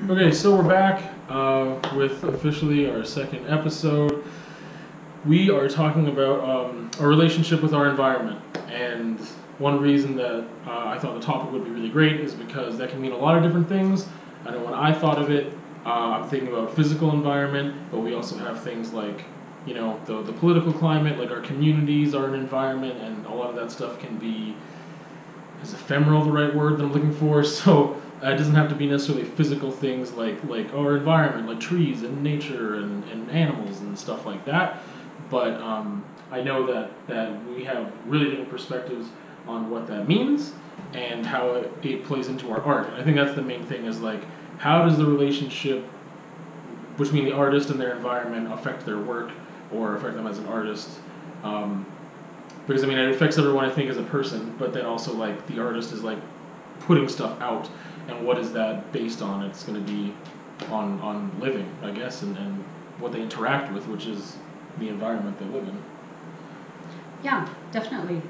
Okay, so we're back with officially our second episode. We are talking about our relationship with our environment, and one reason that I thought the topic would be really great is because that can mean a lot of different things. I know when I thought of it, I'm thinking about physical environment, but we also have things like, you know, the political climate, like our communities are an environment, and a lot of that stuff can be, is ephemeral the right word that I'm looking for? So it doesn't have to be necessarily physical things like our environment, like trees and nature and animals and stuff like that. But I know that we have really different perspectives on what that means and how it plays into our art. And I think that's the main thing, is like, how does the relationship between the artist and their environment affect their work or affect them as an artist? Because I mean, it affects everyone, I think, as a person, but then also like the artist is like putting stuff out, and what is that based on? It's going to be on living, I guess, and what they interact with, which is the environment they live in. Yeah, definitely.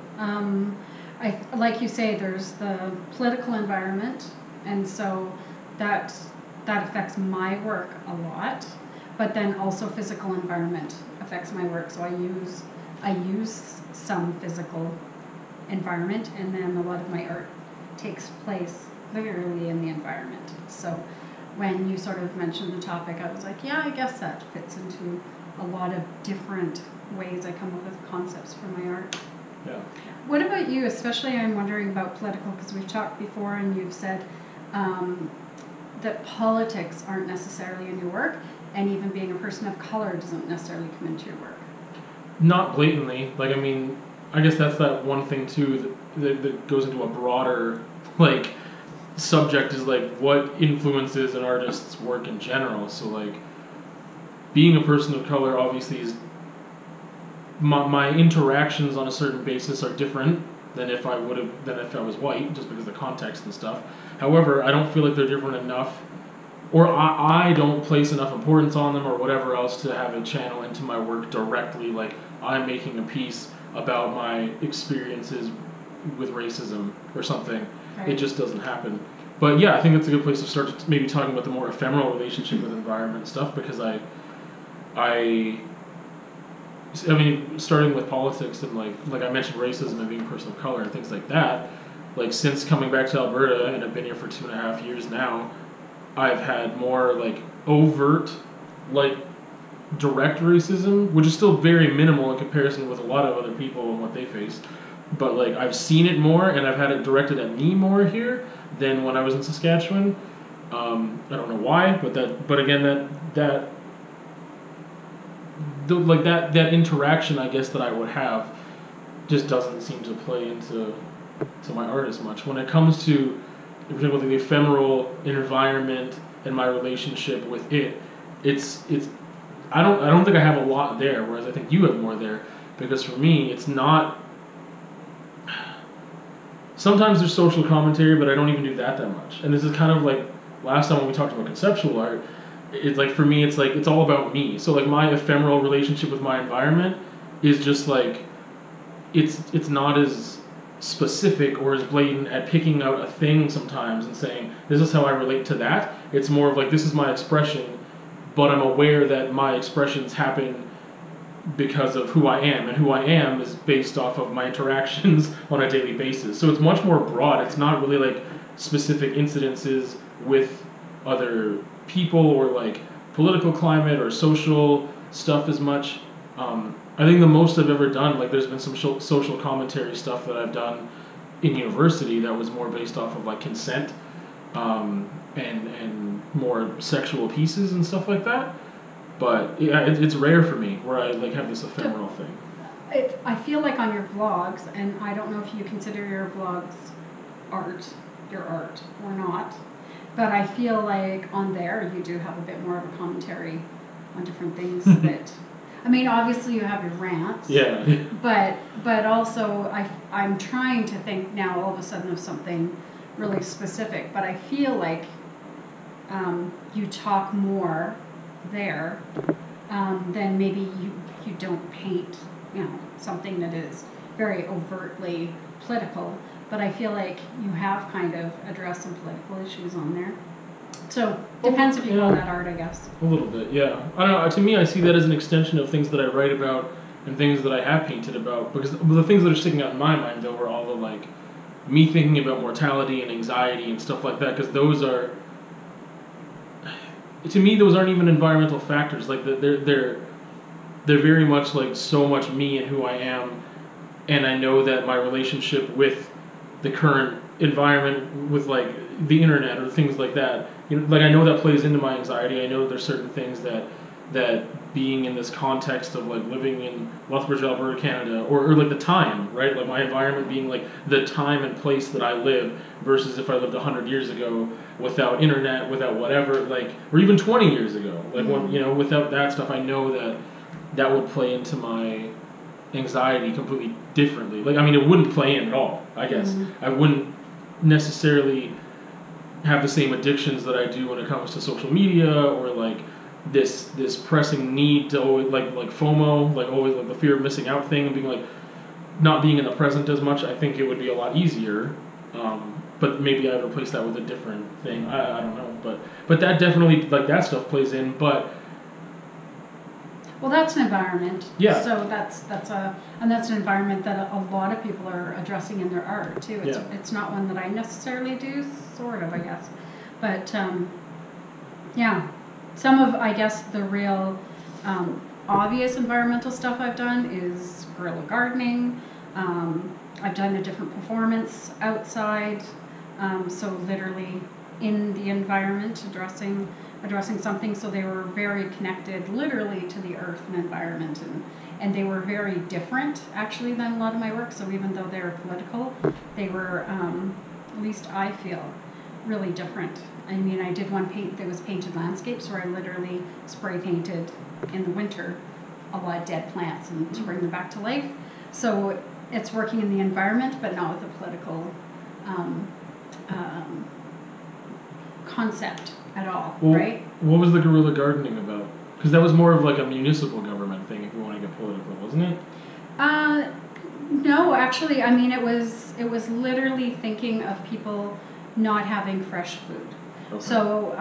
Like you say, there's the political environment, and so that affects my work a lot. But then also physical environment affects my work. So I use some physical environment, and then a lot of my art takes place literally in the environment. So when you sort of mentioned the topic, I was like, yeah, I guess that fits into a lot of different ways I come up with concepts for my art. Yeah. What about you? Especially I'm wondering about political, because we've talked before and you've said that politics aren't necessarily in your work, and even being a person of color doesn't necessarily come into your work. Not blatantly. Like, I mean, I guess that's that one thing too that goes into a broader like subject, is like what influences an artist's work in general. So like being a person of color obviously is my interactions on a certain basis are different than if I was white, just because of the context and stuff. However, I don't feel like they're different enough, or I don't place enough importance on them or whatever else to have it channel into my work directly. Like, I'm making a piece about my experiences with racism or something. Right. It just doesn't happen. But yeah, I think it's a good place to start maybe talking about the more ephemeral relationship with environment and stuff, because I mean, starting with politics and like I mentioned racism and being a person of color and things like that, like since coming back to Alberta, and I've been here for 2.5 years now, I've had more like overt, like direct racism, which is still very minimal in comparison with a lot of other people and what they face. But like I've seen it more, and I've had it directed at me more here than when I was in Saskatchewan. I don't know why, but again, that interaction, I guess, that I would have just doesn't seem to play into my art as much. When it comes to, in particular, the ephemeral environment and my relationship with it, it's I don't think I have a lot there, whereas I think you have more there, because for me it's not. Sometimes there's social commentary, but I don't even do that much. And this is kind of like last time when we talked about conceptual art. It's like, for me, it's like it's all about me. So like my ephemeral relationship with my environment is just like it's not as specific or as blatant at picking out a thing sometimes and saying, this is how I relate to that. It's more of like, this is my expression, but I'm aware that my expressions happen because of who I am, and who I am is based off of my interactions on a daily basis. So it's much more broad. It's not really like specific incidences with other people or like political climate or social stuff as much. I think the most I've ever done, like there's been some social commentary stuff that I've done in university that was more based off of like consent and more sexual pieces and stuff like that. But yeah, it's rare for me where I like have this ephemeral thing. I feel like on your vlogs, and I don't know if you consider your vlogs your art or not, but I feel like on there you do have a bit more of a commentary on different things that, I mean, obviously you have your rants. Yeah. But also I'm trying to think now all of a sudden of something really specific, but I feel like you talk more there than maybe you don't paint, you know, something that is very overtly political. But I feel like you have kind of addressed some political issues on there. So depends if you yeah. call that art, I guess. A little bit, yeah. I don't know. To me, I see that as an extension of things that I write about and things that I have painted about. Because the things that are sticking out in my mind, though, are all the like me thinking about mortality and anxiety and stuff like that. Because those are, to me, those aren't even environmental factors. Like they're very much like so much me and who I am, and I know that my relationship with the current environment, with like the internet or things like that, you know, like I know that plays into my anxiety. I know there's certain things that being in this context of like living in Lethbridge, Alberta, Canada, or like the time, right? Like my environment being like the time and place that I live versus if I lived 100 years ago without internet, without whatever, like, or even 20 years ago, like when, you know, without that stuff, I know that would play into my anxiety completely differently. Like, I mean, it wouldn't play in at all, I guess. I wouldn't necessarily have the same addictions that I do when it comes to social media, or like this pressing need to always like FOMO, like always like the fear of missing out thing, and being like not being in the present as much. I think it would be a lot easier, but maybe I'd replace that with a different thing. I don't know, but that definitely, like, that stuff plays in. But well, that's an environment. Yeah. So that's an environment that a lot of people are addressing in their art too. It's not one that I necessarily do, sort of, I guess. But yeah, some of, I guess, the real obvious environmental stuff I've done is guerrilla gardening. I've done a different performance outside, so literally in the environment, addressing something. So they were very connected literally to the earth and environment, and they were very different actually than a lot of my work. So even though they were political, they were, at least I feel, really different. I mean, I did one that was painted landscapes where I literally spray painted in the winter a lot of dead plants and to bring them back to life. So it's working in the environment, but not with a political concept at all, right? What was the guerrilla gardening about? Because that was more of like a municipal government thing, if you want to get political, wasn't it? No, actually, I mean, it was literally thinking of people not having fresh food. Okay. So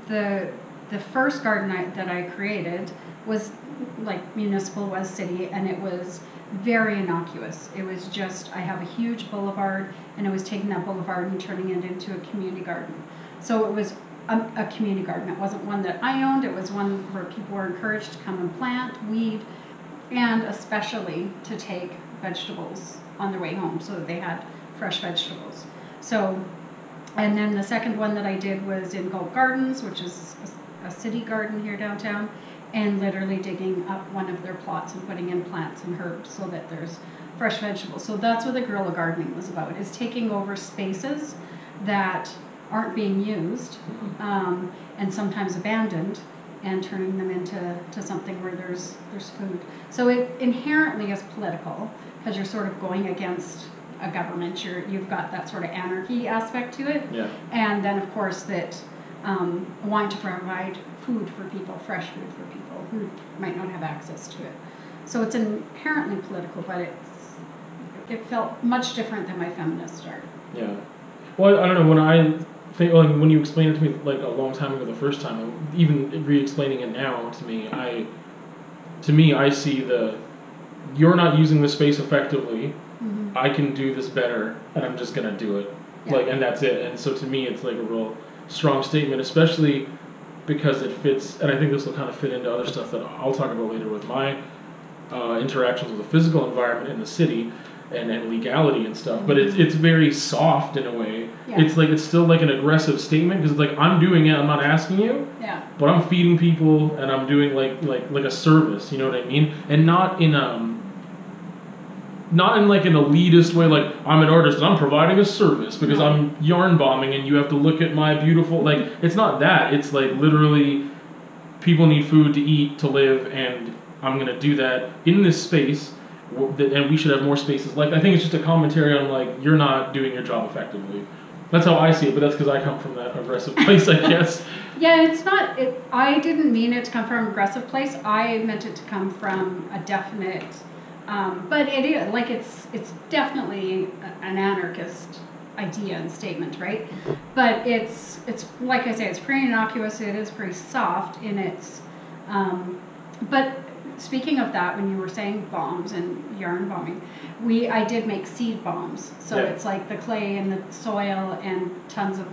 the first garden that I created was like municipal, was city, and it was very innocuous. It was just, I have a huge boulevard, and I was taking that boulevard and turning it into a community garden. So it was a community garden. It wasn't one that I owned. It was one where people were encouraged to come and plant, weed, and especially to take vegetables on their way home so that they had fresh vegetables. So, and then the second one that I did was in Gulp Gardens, which is a city garden here downtown, and literally digging up one of their plots and putting in plants and herbs so that there's fresh vegetables. So that's what the guerrilla gardening was about, is taking over spaces that aren't being used, and sometimes abandoned, and turning them into something where there's food. So it inherently is political, because you're sort of going against a government. You've got that sort of anarchy aspect to it. Yeah. And then of course that wanting to provide food for people, fresh food for people who might not have access to it. So it's inherently political, but it felt much different than my feminist art. Yeah. Well, I don't know, when I think, like, when you explained it to me like a long time ago the first time, even re-explaining it now to me, I see you're not using the space effectively. I can do this better, and I'm just gonna do it. Yeah. Like, and that's it. And so to me, it's like a real strong statement, especially because it fits, and I think this will kind of fit into other stuff that I'll talk about later with my interactions with the physical environment in the city and legality and stuff. But it's very soft in a way. Yeah. It's still like an aggressive statement, because it's like, I'm doing it, I'm not asking you. Yeah. But I'm feeding people, and I'm doing like a service. You know what I mean? And not in like an elitist way, like, I'm an artist and I'm providing a service because I'm yarn bombing and you have to look at my beautiful, like, it's not that. It's like literally people need food to eat, to live, and I'm going to do that in this space, and we should have more spaces. Like, I think it's just a commentary on, like, you're not doing your job effectively. That's how I see it, but that's because I come from that aggressive place, I guess. Yeah, it's not, I didn't mean it to come from an aggressive place. I meant it to come from a definite... but it is, like, it's definitely an anarchist idea and statement, right? But it's like I say, it's pretty innocuous. It is pretty soft in its. But speaking of that, when you were saying bombs and yarn bombing, I did make seed bombs. So it's like the clay and the soil and tons of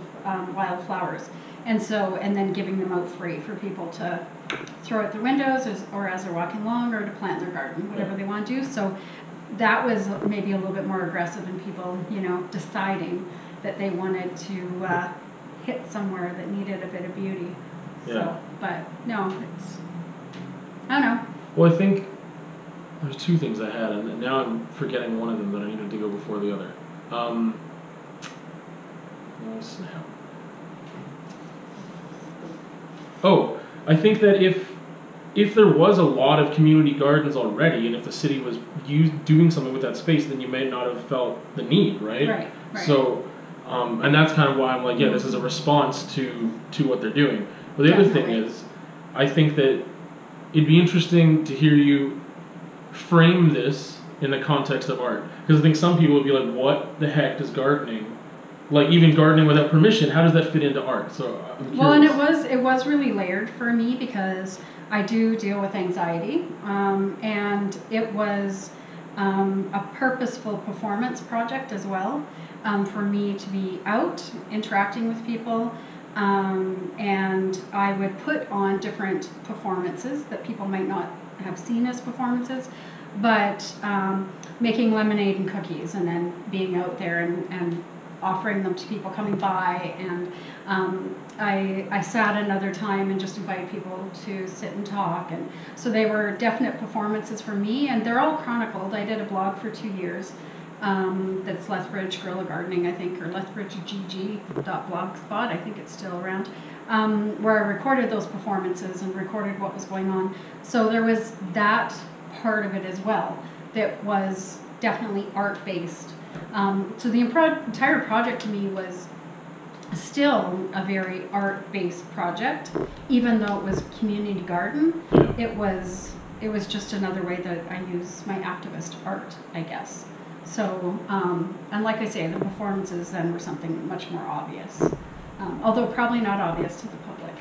wild flowers. And then giving them out free for people to throw out their windows or as they're walking along, or to plant in their garden, whatever they want to do. So that was maybe a little bit more aggressive in people, deciding that they wanted to hit somewhere that needed a bit of beauty. Yeah. So, but no, I don't know. Well, I think there's two things I had, and now I'm forgetting one of them that I needed to go before the other. Oh, snap. Oh, I think that if there was a lot of community gardens already, and if the city was doing something with that space, then you may not have felt the need, right? Right. So, and that's kind of why I'm like, yeah, this is a response to what they're doing. But the other thing is, I think that it'd be interesting to hear you frame this in the context of art. Because I think some people would be like, what the heck does gardening, like even gardening without permission, how does that fit into art? So I'm curious. Well, and it was really layered for me because I do deal with anxiety, and it was a purposeful performance project as well, for me to be out interacting with people. And I would put on different performances that people might not have seen as performances, but making lemonade and cookies, and then being out there and offering them to people coming by. And I sat another time and just invited people to sit and talk. And so they were definite performances for me, and they're all chronicled. I did a blog for 2 years. That's Lethbridge Guerrilla Gardening, I think, or lethbridgegg.blogspot, I think it's still around, where I recorded those performances and recorded what was going on. So there was that part of it as well that was definitely art-based. So the entire project to me was still a very art-based project, even though it was community garden. It was just another way that I use my activist art, I guess. So, and like I say, the performances then were something much more obvious, although probably not obvious to the public.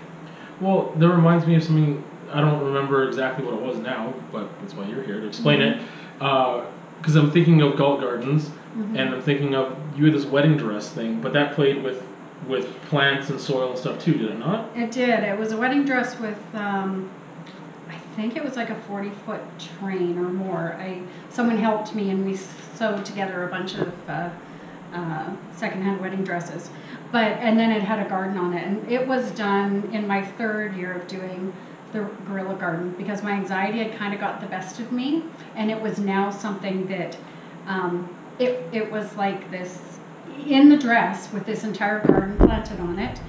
Well, that reminds me of something, I don't remember exactly what it was now, but that's why you're here to explain it. Because I'm thinking of Galt Gardens, and I'm thinking of, you had this wedding dress thing, but that played with plants and soil and stuff too, did it not? It did. It was a wedding dress with, I think it was like a 40-foot train or more. Someone helped me, and we sewed together a bunch of secondhand wedding dresses. And then it had a garden on it, and it was done in my 3rd year of doing the guerrilla garden, because my anxiety had kind of got the best of me, and it was now something that it was like this, in the dress with this entire garden planted on it.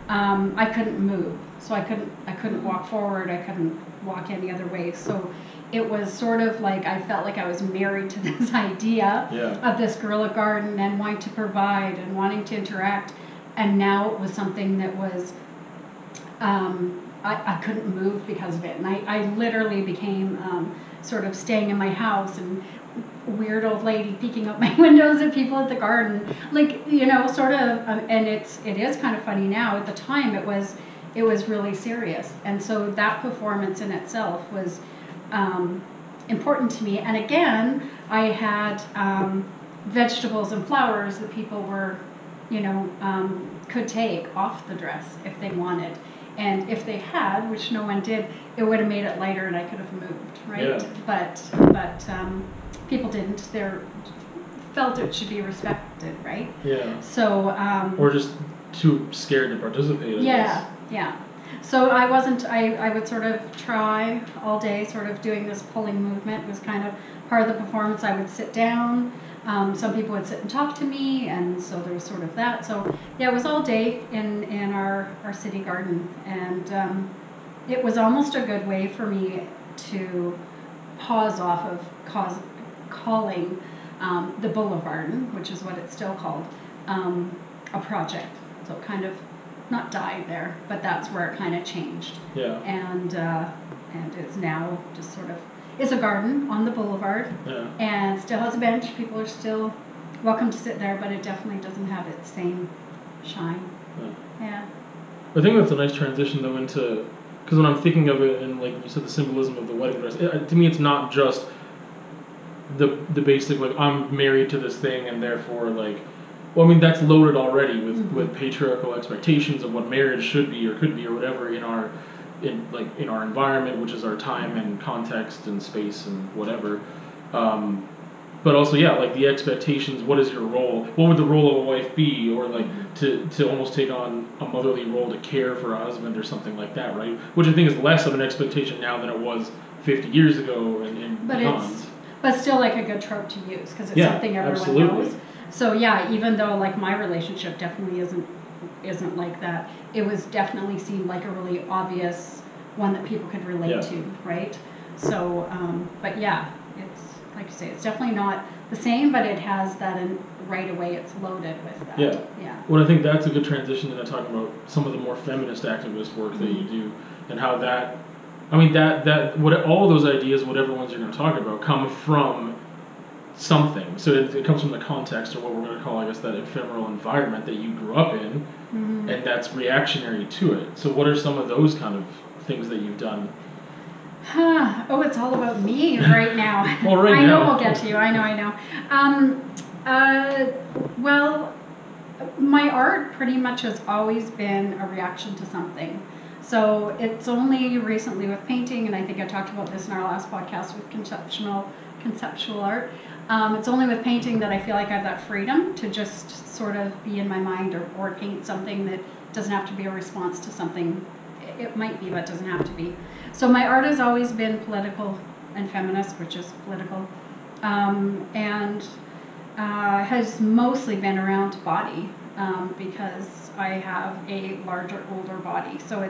I couldn't move, so I couldn't walk forward, I couldn't walk any other way. So it was sort of like I felt like I was married to this idea of this guerrilla garden and wanting to provide and wanting to interact. And now it was something that was, I couldn't move because of it. And I literally became sort of staying in my house and weird old lady peeking out my windows at people at the garden, like, sort of, and it is kind of funny now. At the time it was really serious, and so that performance in itself was important to me. And again, I had vegetables and flowers that people were, could take off the dress if they wanted. And if they had, which no one did, it would have made it lighter and I could have moved, right? But people didn't. They felt it should be respected, right? Yeah. So. Or just too scared to participate. I guess. Yeah. So I wasn't. I would sort of try all day, sort of doing this pulling movement was kind of part of the performance. I would sit down. Some people would sit and talk to me, and so there was sort of that. So yeah, it was all day in our city garden, and it was almost a good way for me to pause off of calling the Boulevard, which is what it's still called, a project. So it kind of not died there, but that's where it kind of changed. Yeah. And it's now just sort of, it's a garden on the boulevard, and still has a bench. People are still welcome to sit there, but it definitely doesn't have its same shine. Yeah. I think that's a nice transition though into, because when I'm thinking of it and like you said, the symbolism of the wedding dress, to me it's not just the basic like I'm married to this thing and therefore like, well I mean that's loaded already with patriarchal expectations of what marriage should be or could be or whatever in our environment, which is our time and context and space and whatever. But also, yeah, like the expectations, what is your role? What would the role of a wife be? Or like to almost take on a motherly role to care for a husband or something like that, right? Which I think is less of an expectation now than it was 50 years ago and beyond. But still like a good trope to use because it's something everyone knows. So yeah, even though like my relationship definitely isn't like that, it was definitely seemed like a really obvious one that people could relate to, right? So, but yeah, it's like you say, it's definitely not the same, but it has that right away. It's loaded with that. Yeah. Well, I think that's a good transition into talking about some of the more feminist activist work that you do, and how that, I mean, what all those ideas, whatever ones you're going to talk about, come from something. So it comes from the context, or what we're going to call, I guess, that ephemeral environment that you grew up in, and that's reactionary to it. So what are some of those kind of things that you've done? Oh, it's all about me right now. Well, I know we'll get to you. I know. Well, my art pretty much has always been a reaction to something. So it's only recently with painting, and I think I talked about this in our last podcast with conceptual art. It's only with painting that I feel like I have that freedom to just sort of be in my mind or paint something that doesn't have to be a response to something. It might be, but doesn't have to be. So my art has always been political and feminist, which is political, and has mostly been around body because I have a larger, older body. So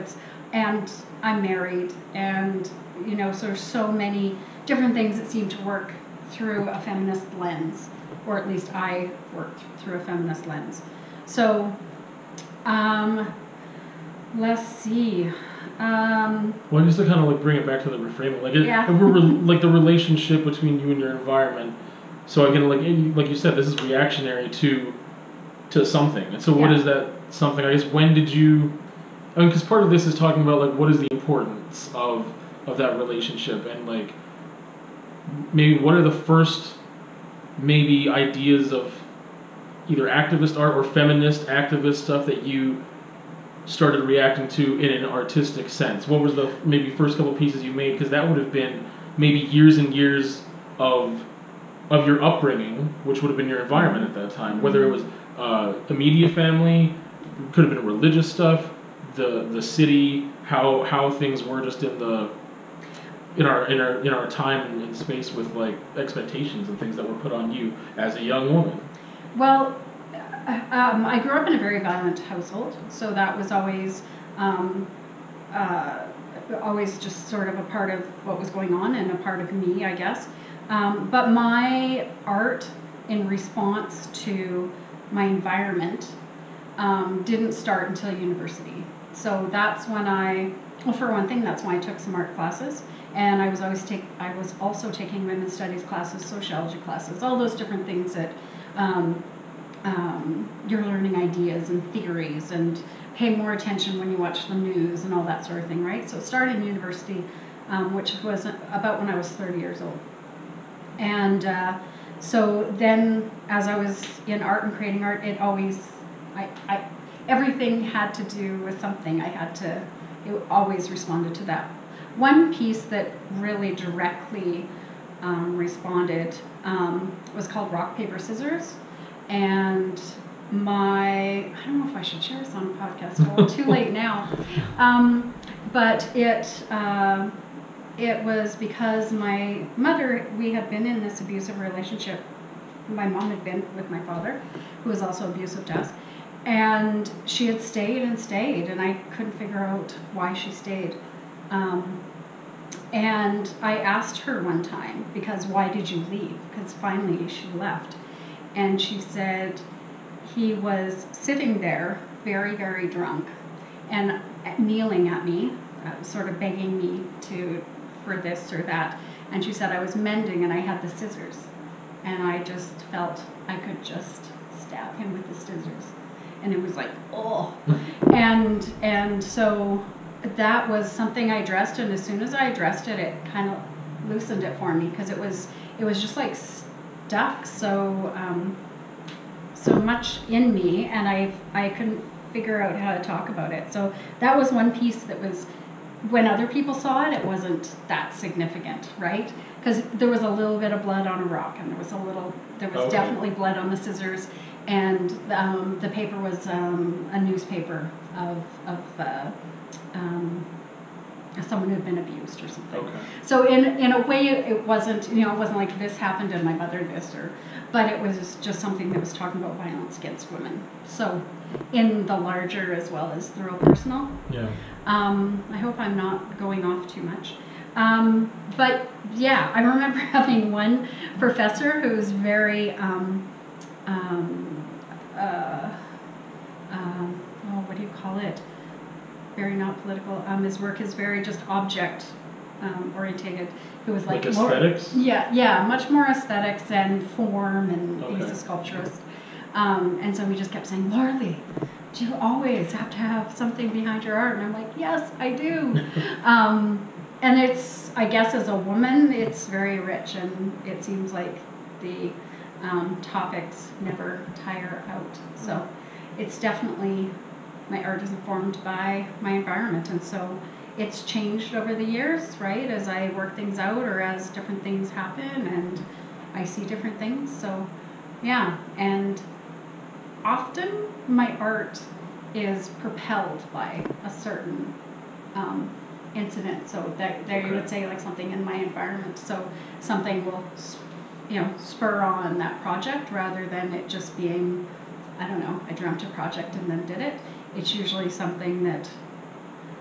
and I'm married, and so there's so many different things that seem to work through a feminist lens, or at least I work through a feminist lens. So, let's see. Well, just to kind of like bring it back to the reframing, like the relationship between you and your environment. So again, like you said, this is reactionary to something. And so, what is that something? I guess when did you? I mean, because part of this is talking about like what is the importance of that relationship, and like maybe what are the first maybe ideas of either activist art or feminist activist stuff that you started reacting to in an artistic sense? What was the maybe first couple pieces you made? Because that would have been maybe years and years of your upbringing, which would have been your environment at that time. Whether it was immediate family, could have been religious stuff, the city, how things were just in our time and space with like expectations and things that were put on you as a young woman. Well, I grew up in a very violent household, so that was always just sort of a part of what was going on and a part of me, I guess. But my art in response to my environment didn't start until university. So that's when for one thing, that's why I took some art classes. And I was also taking women's studies classes, sociology classes, all those different things that you're learning ideas and theories and pay more attention when you watch the news and all that sort of thing, right? So it started in university, which was about when I was 30 years old. And so then as I was in art and creating art, it always, everything had to do with something. It always responded to that. One piece that really directly responded was called Rock, Paper, Scissors. And I don't know if I should share this on a podcast. Well, too late now. But it was because my mother, we had been in this abusive relationship. My mom had been with my father, who was also abusive to us. And she had stayed, and I couldn't figure out why she stayed. And I asked her one time, because why did you leave? Because finally she left. And she said he was sitting there very, very drunk and kneeling at me, sort of begging me for this or that. And she said I was mending and I had the scissors. and I just felt I could just stab him with the scissors, and it was like, oh. and so that was something I addressed, and as soon as I addressed it, it kind of loosened it for me, because it was just like stuck so much in me, and I couldn't figure out how to talk about it. So that was one piece that was, when other people saw it, it wasn't that significant, right? Because there was a little bit of blood on a rock, and there was definitely blood on the scissors, and the paper was a newspaper of someone who had been abused or something. Okay. So in a way, it wasn't, it wasn't like this happened and my mother this, but it was just something that was talking about violence against women. So in the larger as well as the real personal. Yeah. I hope I'm not going off too much. But yeah, I remember having one professor who was very, what do you call it? Very not political. His work is very just object orientated. It was like aesthetics? Yeah, much more aesthetics and form, and okay. He's a sculpturist. And so we just kept saying, Laura-Lee, do you always have to have something behind your art? And I'm like, yes, I do. And it's, I guess as a woman, it's very rich, and it seems like the topics never tire out. So it's definitely, my art is informed by my environment, and so it's changed over the years, right? As I work things out, or as different things happen, and I see different things. So yeah, and often my art is propelled by a certain incident. So there you would say like something in my environment. So something will, spur on that project, rather than it just being, I don't know, I dreamt a project and then did it. It's usually something that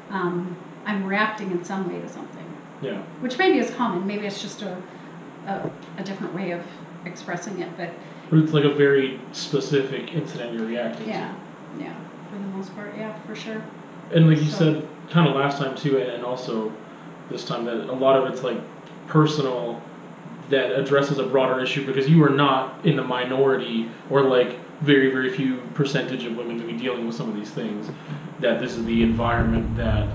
I'm reacting in some way to something. Yeah. Which maybe is common. Maybe it's just a different way of expressing it, but it's like a very specific incident you're reacting to. Yeah, for the most part, yeah, for sure. And like you said, kind of last time too, and also this time, that a lot of it's like personal, that addresses a broader issue, because you are not in the minority, or like very, very few percentage of women to be dealing with some of these things. That this is the environment that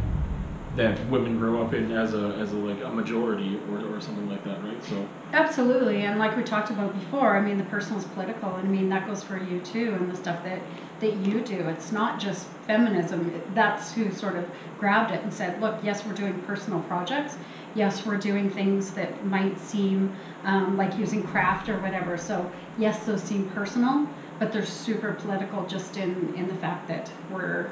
women grow up in as a like a majority, or something like that, right? So absolutely, and like we talked about before, I mean, the personal is political, and I mean that goes for you too, and the stuff that you do. It's not just feminism. That's who sort of grabbed it and said, look, yes, we're doing personal projects. Yes, we're doing things that might seem like using craft or whatever. So yes, those seem personal, but they're super political, just in the fact that we're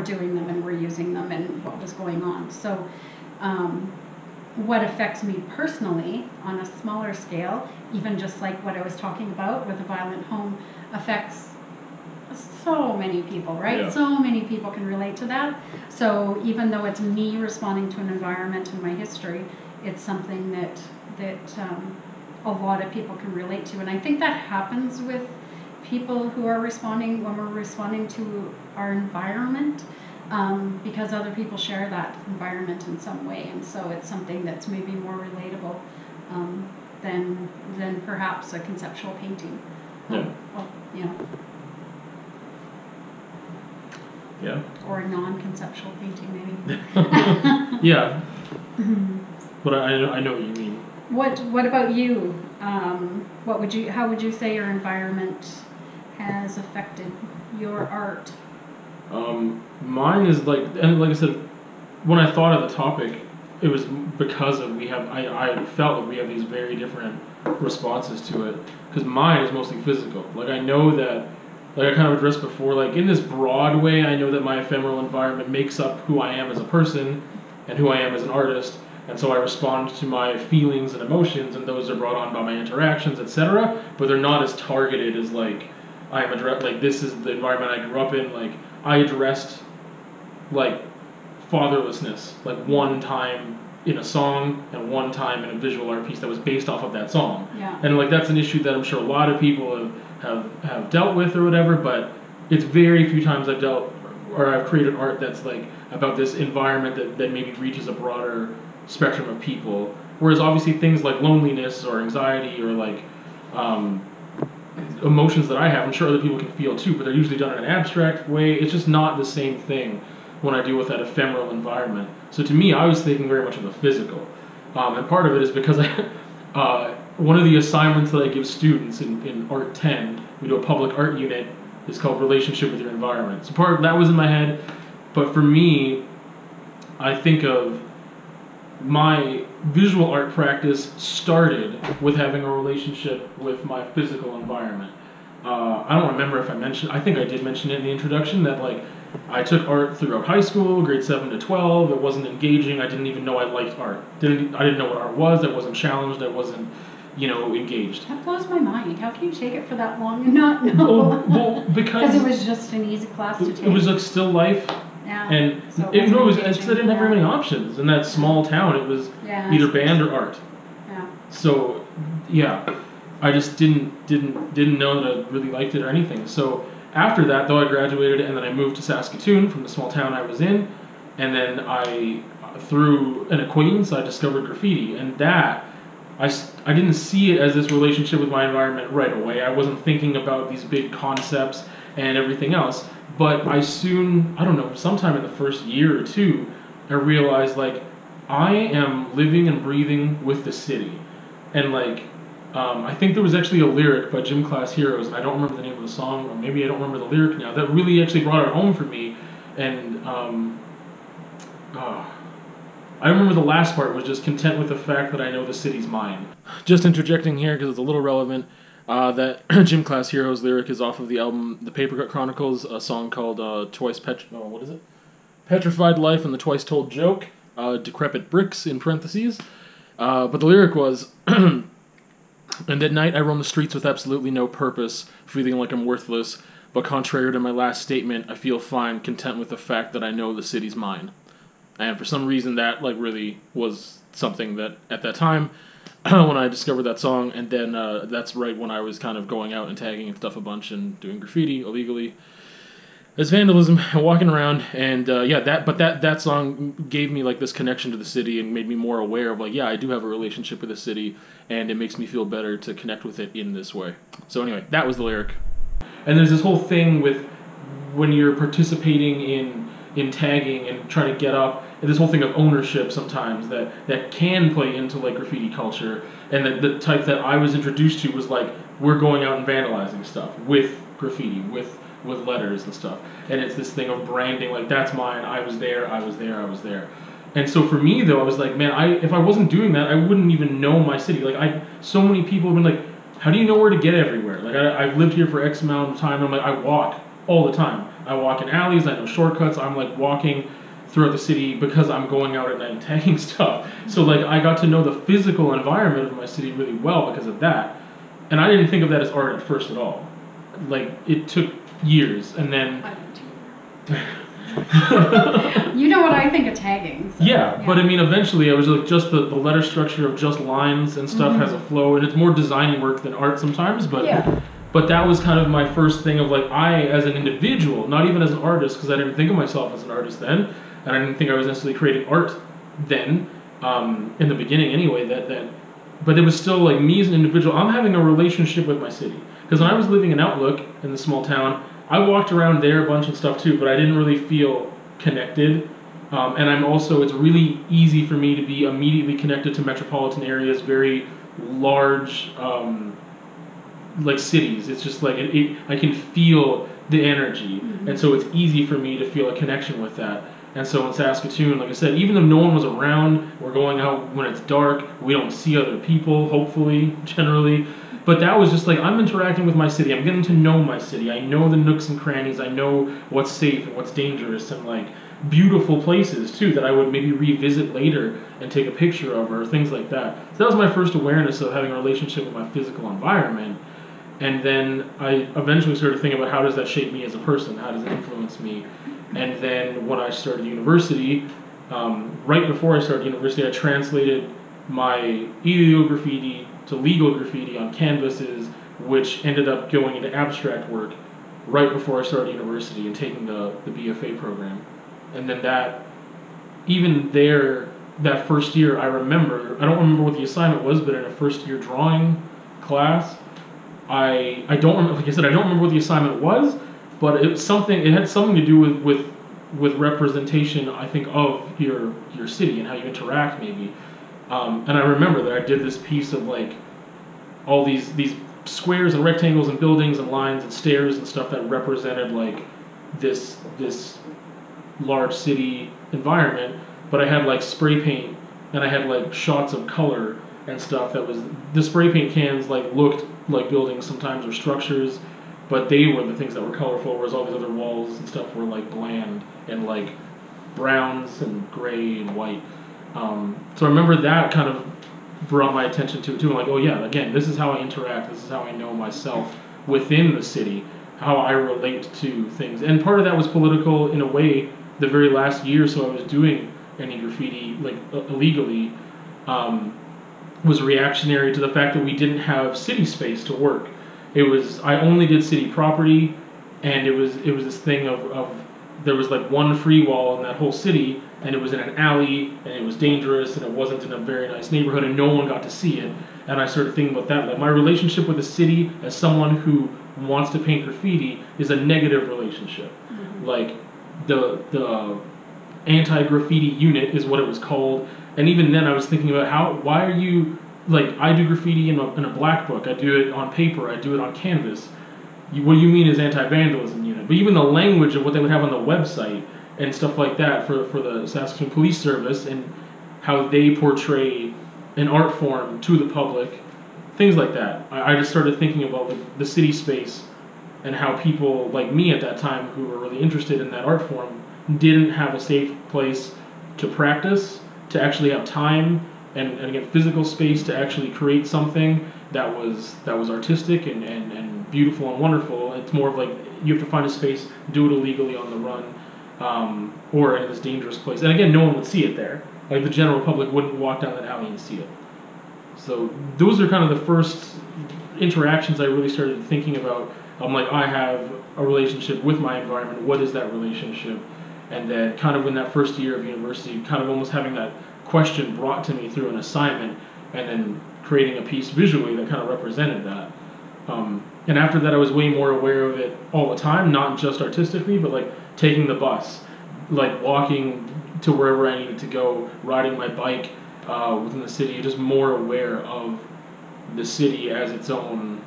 doing them and we're using them and what was going on. So what affects me personally on a smaller scale, even just like what I was talking about with a violent home, affects so many people, right? Yeah. So many people can relate to that. So even though it's me responding to an environment in my history, it's something that a lot of people can relate to. And I think that happens with people who are responding, when we're responding to our environment, because other people share that environment in some way, and so it's something that's maybe more relatable than perhaps a conceptual painting. Yeah. Yeah. Or a non-conceptual painting, maybe. Yeah. But I know what you mean. What about you? How would you say your environment has affected your art? Mine is like I said, when I thought of the topic, it was because I felt like we have these very different responses to it, because mine is mostly physical. Like I know that, like I kind of addressed before, like in this broad way, I know that my ephemeral environment makes up who I am as a person and who I am as an artist, and so I respond to my feelings and emotions, and those are brought on by my interactions, etc. But they're not as targeted as like I am like this is the environment I grew up in. Like I addressed like fatherlessness like one time in a song and one time in a visual art piece that was based off of that song. Yeah. And like that's an issue that I'm sure a lot of people have dealt with or whatever, but it's very few times I've dealt or I've created art that's like about this environment that maybe reaches a broader spectrum of people. Whereas obviously things like loneliness or anxiety or like emotions that I have. I'm sure other people can feel too, but they're usually done in an abstract way. It's just not the same thing when I deal with that ephemeral environment. So to me, I was thinking very much of the physical. And part of it is because one of the assignments that I give students in Art 10, we do a public art unit, is called Relationship with Your Environment. So part of that was in my head, but for me, I think of my visual art practice started with having a relationship with my physical environment. I don't remember if I think I did mention it in the introduction, that like I took art throughout high school, grade 7 to 12. It wasn't engaging. I didn't even know I liked art. I didn't know what art was. I wasn't challenged. I wasn't, engaged. That blows my mind. How can you take it for that long and not know? Well, because it was just an easy class to take. It was like still life. Yeah. And so it was I didn't have very many options in that small town. It was either band or art. Yeah. So yeah, I just didn't know that I really liked it or anything. So after that, though, I graduated and then I moved to Saskatoon from the small town I was in, and then through an acquaintance, I discovered graffiti, and that I didn't see it as this relationship with my environment right away. I wasn't thinking about these big concepts and everything else. But I soon, I don't know, sometime in the first year or two, I realized like I am living and breathing with the city. And like, I think there was actually a lyric by Gym Class Heroes, and I don't remember the name of the song, or maybe I don't remember the lyric now, that really actually brought it home for me. And I remember the last part was just content with the fact that I know the city's mine. Just interjecting here because it's a little relevant. That Gym Class Heroes lyric is off of the album The Papercut Chronicles, a song called Petrified Life and the Twice Told Joke, Decrepit Bricks in parentheses. But the lyric was, and at night I roam the streets with absolutely no purpose, feeling like I'm worthless, but contrary to my last statement, I feel fine, content with the fact that I know the city's mine. And for some reason that like really was something that at that time, when I discovered that song, and then that's right when I was kind of going out and tagging and stuff a bunch and doing graffiti illegally as vandalism and walking around, and that song gave me like this connection to the city and made me more aware of like, yeah, I do have a relationship with the city, and it makes me feel better to connect with it in this way. So anyway, that was the lyric. And there's this whole thing with when you're participating in tagging and trying to get up, and this whole thing of ownership sometimes that can play into like graffiti culture, and the type that I was introduced to was like, we're going out and vandalizing stuff with graffiti, with letters and stuff, and it's this thing of branding, like that's mine, I was there. And so for me though, I was like, man, if I wasn't doing that, I wouldn't even know my city. Like so many people have been like, how do you know where to get everywhere? Like I've lived here for X amount of time, and I'm like, I walk all the time. I walk in alleys, I know shortcuts, I'm like walking throughout the city because I'm going out at night and tagging stuff. So like I got to know the physical environment of my city really well because of that. And I didn't think of that as art at first at all. Like it took years, and then you know what I think of tagging. So, yeah, but I mean eventually I was like, just the letter structure of just lines and stuff has a flow, and it's more design work than art sometimes, but that was kind of my first thing of like, I as an individual, not even as an artist, because I didn't think of myself as an artist then, and I didn't think I was necessarily creating art then, in the beginning anyway, but it was still like me as an individual, I'm having a relationship with my city. Because when I was living in Outlook in the small town, I walked around there a bunch of stuff too, but I didn't really feel connected. And it's really easy for me to be immediately connected to metropolitan areas, very large, like cities. It's just like, I can feel the energy. And so it's easy for me to feel a connection with that. And so in Saskatoon, like I said, even though no one was around, we're going out when it's dark, we don't see other people, hopefully, generally. But that was just like, I'm interacting with my city, I'm getting to know my city, I know the nooks and crannies, I know what's safe and what's dangerous, and like beautiful places too that I would maybe revisit later and take a picture of, or things like that. So that was my first awareness of having a relationship with my physical environment. And then I eventually started thinking about, how does that shape me as a person, how does it influence me? And then when I started university, right before I started university, I translated my illegal graffiti to legal graffiti on canvases, which ended up going into abstract work right before I started university and taking the BFA program. And then that first year, I don't remember what the assignment was, but in a first year drawing class. I don't remember, like I said, I don't remember what the assignment was, but it had something to do with representation, I think, of your city and how you interact maybe. And I remember that I did this piece of like all these squares and rectangles and buildings and lines and stairs and stuff that represented like this large city environment, but I had like spray paint and I had like shots of color and stuff that was, the spray paint cans like looked like buildings sometimes or structures, but they were the things that were colorful, whereas all these other walls and stuff were like bland and like browns and gray and white. So I remember that kind of brought my attention to it too. I'm like, oh yeah, again, this is how I interact, this is how I know myself within the city, how I relate to things. And part of that was political in a way. The very last year or so I was doing any graffiti, like illegally, was reactionary to the fact that we didn't have city space to work. I only did city property, and it was this thing of there was like one free wall in that whole city, and it was in an alley, and it was dangerous, and it wasn't in a very nice neighborhood, and no one got to see it. And I started thinking about that. Like my relationship with the city as someone who wants to paint graffiti is a negative relationship. Mm-hmm. Like the anti-graffiti unit is what it was called. And even then I was thinking about why are you, like, I do graffiti in a black book, I do it on paper, I do it on canvas. What you mean is anti-vandalism unit. But even the language of what they would have on the website and stuff like that for the Saskatoon Police Service and how they portray an art form to the public, things like that. I just started thinking about the city space and how people like me at that time who were really interested in that art form didn't have a safe place to practice, to actually have time and again physical space to actually create something that was artistic and beautiful and wonderful. It's more of like you have to find a space, do it illegally on the run, or in this dangerous place. And again, no one would see it there. Like the general public wouldn't walk down that alley and see it. So those are kind of the first interactions I really started thinking about. I'm like, I have a relationship with my environment. What is that relationship? And then kind of in that first year of university, kind of almost having that question brought to me through an assignment and then creating a piece visually that kind of represented that. And after that, I was way more aware of it all the time, not just artistically, but like taking the bus, like walking to wherever I needed to go, riding my bike within the city, just more aware of the city as its own.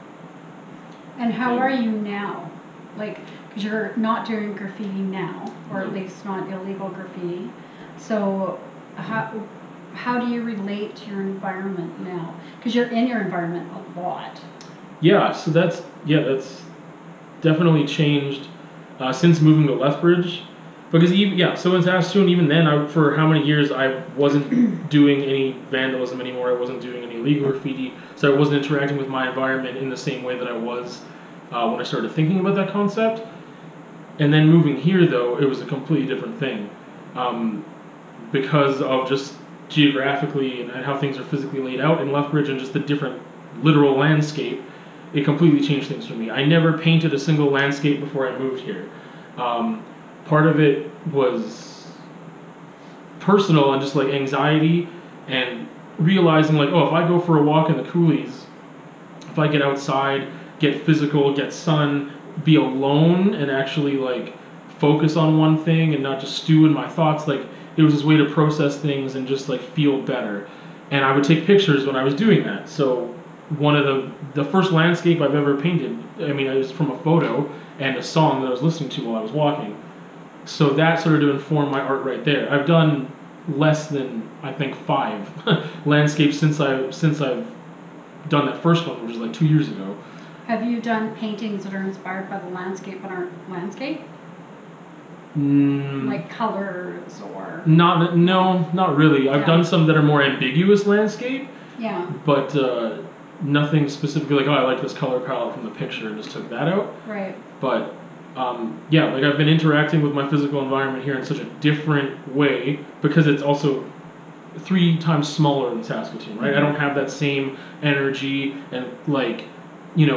And how are you now? Like, because you're not doing graffiti now, or at least not illegal graffiti. So how do you relate to your environment now? Because you're in your environment a lot. Yeah, so that's definitely changed since moving to Lethbridge. Because so in Saskatoon, even then, for how many years I wasn't doing any vandalism anymore. I wasn't doing any illegal graffiti, so I wasn't interacting with my environment in the same way that I was when I started thinking about that concept. And then moving here, though, it was a completely different thing because of just geographically and how things are physically laid out in Lethbridge and just the different literal landscape. It completely changed things for me. I never painted a single landscape before I moved here. Part of it was personal and just like anxiety and realizing like, oh, if I go for a walk in the coulees, if I get outside, get physical, get sun, be alone and actually like focus on one thing and not just stew in my thoughts, like it was this way to process things and just like feel better. And I would take pictures when I was doing that. So one of the first landscape I've ever painted, I mean, it was from a photo and a song that I was listening to while I was walking. So that started to inform my art right there. I've done less than, I think, 5 landscapes since I've done that first one, which was like 2 years ago. Have you done paintings that are inspired by the landscape but aren't landscape? Like colors or... No, not really. I've done some that are more ambiguous landscape. Yeah. But nothing specifically like, oh, I like this color palette from the picture and just took that out. Right. But like I've been interacting with my physical environment here in such a different way because it's also 3 times smaller than Saskatoon, right? Mm-hmm. I don't have that same energy and like,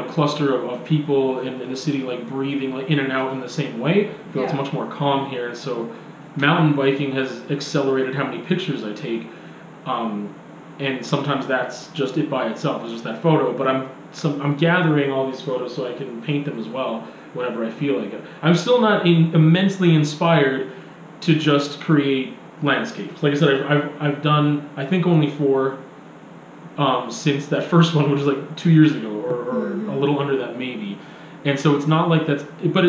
cluster of people in the city like breathing like in and out in the same way. I feel it's much more calm here, and so mountain biking has accelerated how many pictures I take. and sometimes that's just it by itself. It's just that photo, but I'm gathering all these photos so I can paint them as well whenever I feel like it. I'm still not immensely inspired to just create landscapes. Like I said, I've done, I think, only 4 since that first one, which was like 2 years ago, or a little under that maybe. And so it's not like that's, but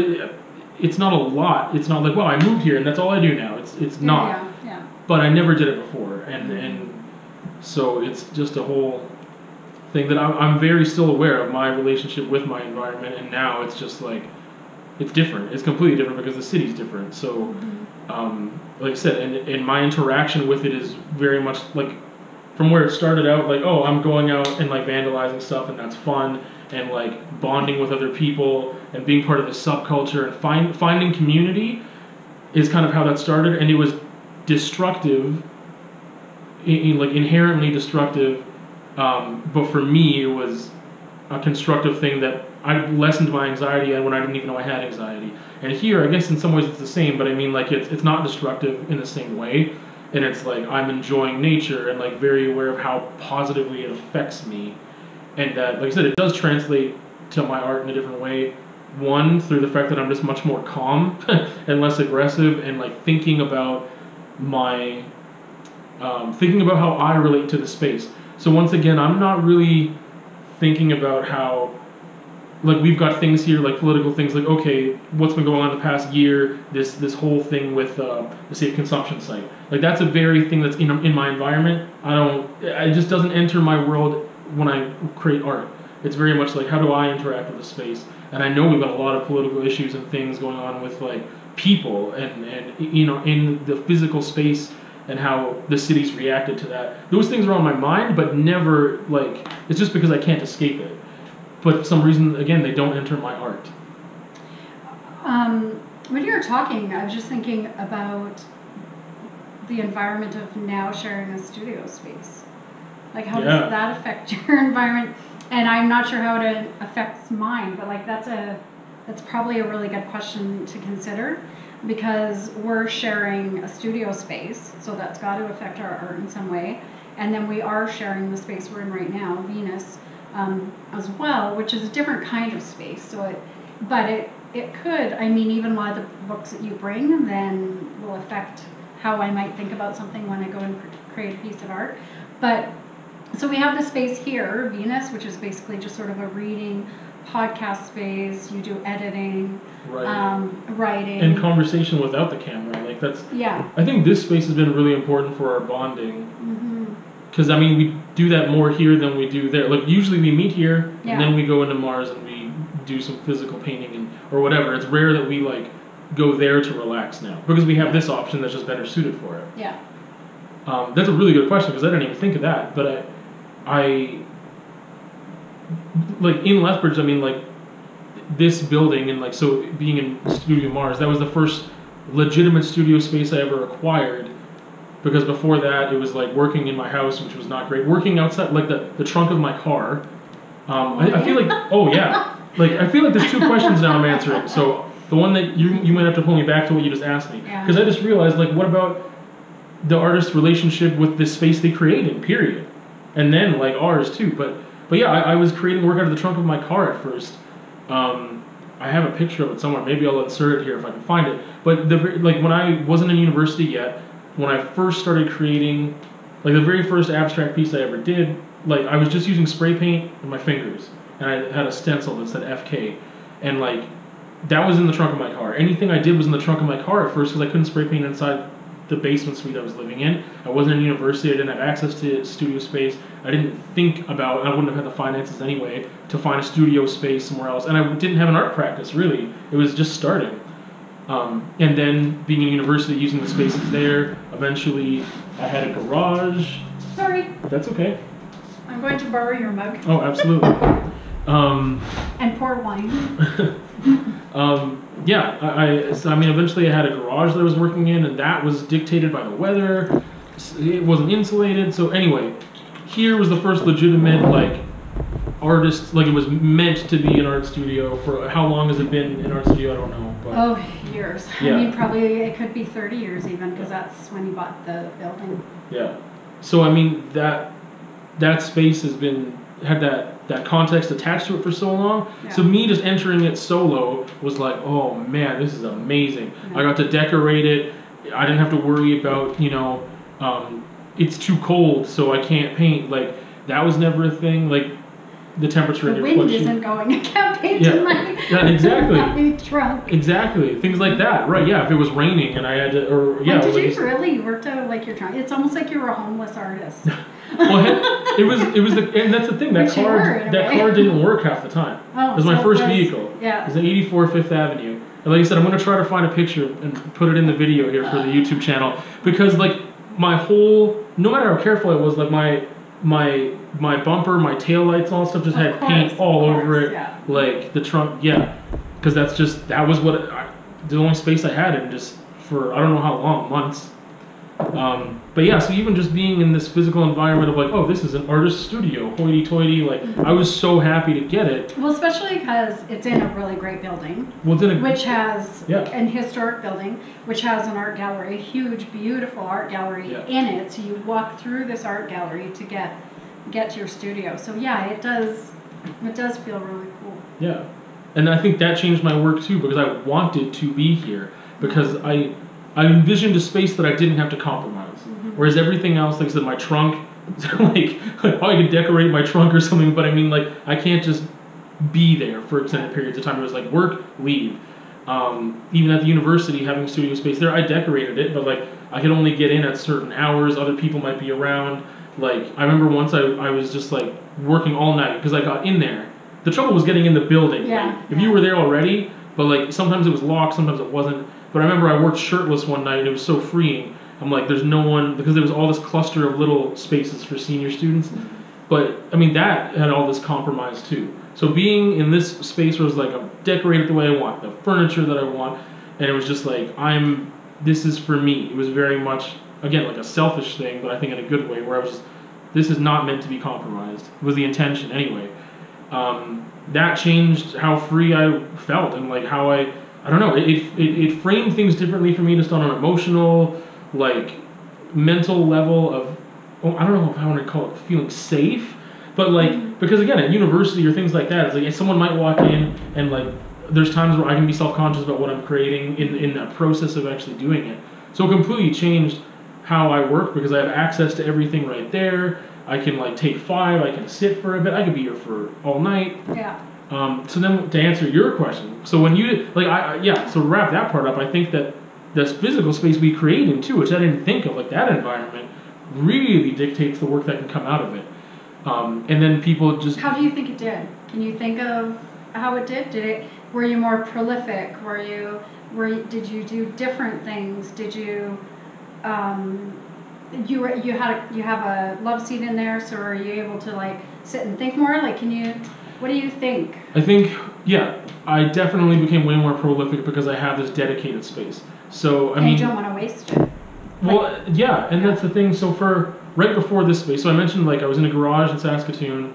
it's not a lot. It's not like, well, I moved here and that's all I do now. It's not. Yeah. But I never did it before, and so it's just a whole thing that I'm very still aware of my relationship with my environment, and now it's just like, it's different. It's completely different because the city's different. So, like I said, and my interaction with it is very much like, from where it started out, like, oh, I'm going out and like vandalizing stuff, and that's fun, and like bonding with other people and being part of the subculture and finding community is kind of how that started, and it was destructive, like inherently destructive, but for me it was a constructive thing that I lessened my anxiety when I didn't even know I had anxiety. And here, I guess in some ways it's the same, but I mean, like, it's not destructive in the same way. And it's like I'm enjoying nature and like very aware of how positively it affects me. And that, like I said, it does translate to my art in a different way. One, through the fact that I'm just much more calm and less aggressive, and like thinking about how I relate to the space. So once again, I'm not really thinking about how, like, we've got things here, like political things, like, okay, what's been going on the past year, this whole thing with the safe consumption site. Like, that's a very thing that's in my environment. It just doesn't enter my world when I create art. It's very much like, how do I interact with the space? And I know we've got a lot of political issues and things going on with, like, people and you know, in the physical space, and how the city's reacted to that. Those things are on my mind, but never, like, it's just because I can't escape it. But for some reason, again, they don't enter my art. When you were talking, I was just thinking about the environment of now sharing a studio space. Like, how does that affect your environment? And I'm not sure how it affects mine, but like that's probably a really good question to consider, because we're sharing a studio space, so that's got to affect our art in some way. And then we are sharing the space we're in right now, Venus, as well, which is a different kind of space. So it could, I mean, even a lot of the books that you bring then will affect how I might think about something when I go and create a piece of art. But so we have the space here, Venus, which is basically just sort of a reading podcast space. You do editing, writing, and conversation without the camera. Like, that's, I think this space has been really important for our bonding. Because, I mean, we do that more here than we do there. Like, usually we meet here, and then we go into Mars and we do some physical painting or whatever. It's rare that we, like, go there to relax now, because we have this option that's just better suited for it. That's a really good question, because I didn't even think of that. But I like, in Lethbridge, I mean, like, this building, and, like, so being in Studio Mars, that was the first legitimate studio space I ever acquired. Because before that, it was like working in my house, which was not great. Working outside, like the trunk of my car. I feel like, like, I feel like there's 2 questions now I'm answering. So the one that you might have to pull me back to what you just asked me. Because I just realized, like, what about the artist's relationship with this space they created, period. And then, like, ours too. But yeah, I was creating work out of the trunk of my car at first. I have a picture of it somewhere. Maybe I'll insert it here if I can find it. But like, when I wasn't in university yet, when I first started creating, like, the very first abstract piece I ever did, like, I was just using spray paint and my fingers, and I had a stencil that said FK, and, like, that was in the trunk of my car. Anything I did was in the trunk of my car at first, because I couldn't spray paint inside the basement suite I was living in. I wasn't in university. I didn't have access to studio space. I didn't think about, I wouldn't have had the finances anyway to find a studio space somewhere else, and I didn't have an art practice, really. It was just starting. And then being in university, using the spaces there, eventually I had a garage. Sorry. That's okay. I'm going to borrow your mug. Oh, absolutely. And pour wine. I mean, eventually I had a garage that I was working in, and that was dictated by the weather. It wasn't insulated. So anyway, here was the first legitimate, like, artist, like, it was meant to be an art studio. For how long has it been an art studio? I don't know. But years. I mean, probably it could be 30 years even, because that's when you bought the building. Yeah. So, I mean, that that space had that context attached to it for so long. Yeah. So me just entering it solo was like, oh man, this is amazing. I got to decorate it. I didn't have to worry about, it's too cold, so I can't paint. Like, that was never a thing. Like, the temperature in your wind isn't going. I can't paint in my exactly. trunk. Exactly. Things like that. Right, yeah. If it was raining and I had to, did you really worked out like your trunk? It's almost like you were a homeless artist. Well, and that's the thing. That car didn't work half the time. Oh, it was my first vehicle. Yeah. It was an 84 Fifth Avenue. And like I said, I'm going to try to find a picture and put it in the video here for the YouTube channel, because like my whole, no matter how careful I was, like my bumper, my tail lights, all that stuff just had paint all over it. Yeah. Like the trunk, because that was the only space I had, and just for I don't know how long, months. But yeah, so even just being in this physical environment of like, oh, this is an artist studio, hoity-toity, like I was so happy to get it. Well, especially because it's in a really great building, which has an historic building, which has an art gallery, a huge, beautiful art gallery in it. So you walk through this art gallery to get to your studio. So yeah, it does feel really cool. Yeah, and I think that changed my work too, because I wanted to be here, because I envisioned a space that I didn't have to compromise. Whereas everything else, like I said, my trunk, like I could decorate my trunk or something, but I mean, like, I can't just be there for extended periods of time. It was like, work, leave. Even at the university, having studio space there, I decorated it, but like, I could only get in at certain hours. Other people might be around. Like, I remember once I was just like working all night because I got in there. The trouble was getting in the building. Yeah. Like, if you were there already, but like sometimes it was locked, sometimes it wasn't. But I remember I worked shirtless one night and it was so freeing. I'm like, there's no one, because there was all this cluster of little spaces for senior students. But I mean, that had all this compromise too. So being in this space where it was like, I'm decorated the way I want, the furniture that I want, and it was just like, this is for me. It was very much, again, like a selfish thing, but I think in a good way, where I was just, this is not meant to be compromised. It was the intention anyway. That changed how free I felt, and like how I don't know, it framed things differently for me, just on an emotional, like, mental level of, I don't know if I want to call it feeling safe, but like, because again, at university or things like that, it's like someone might walk in and like, there's times where I can be self-conscious about what I'm creating in the process of actually doing it. So it completely changed how I work, because I have access to everything right there. I can like take 5, I can sit for a bit, I could be here for all night. Yeah. So then to answer your question, so when you, like, so to wrap that part up, I think that this physical space we created too, which I didn't think of, like that environment, really dictates the work that can come out of it. And then people just... How do you think it did? Can you think of how it did? Were you more prolific? Did you do different things? Did you... you have a love seat in there, so are you able to like sit and think more? Like, what do you think? I think, I definitely became way more prolific because I have this dedicated space. So, I mean... you don't want to waste it. Well, that's the thing. So right before this space, so I mentioned like I was in a garage in Saskatoon.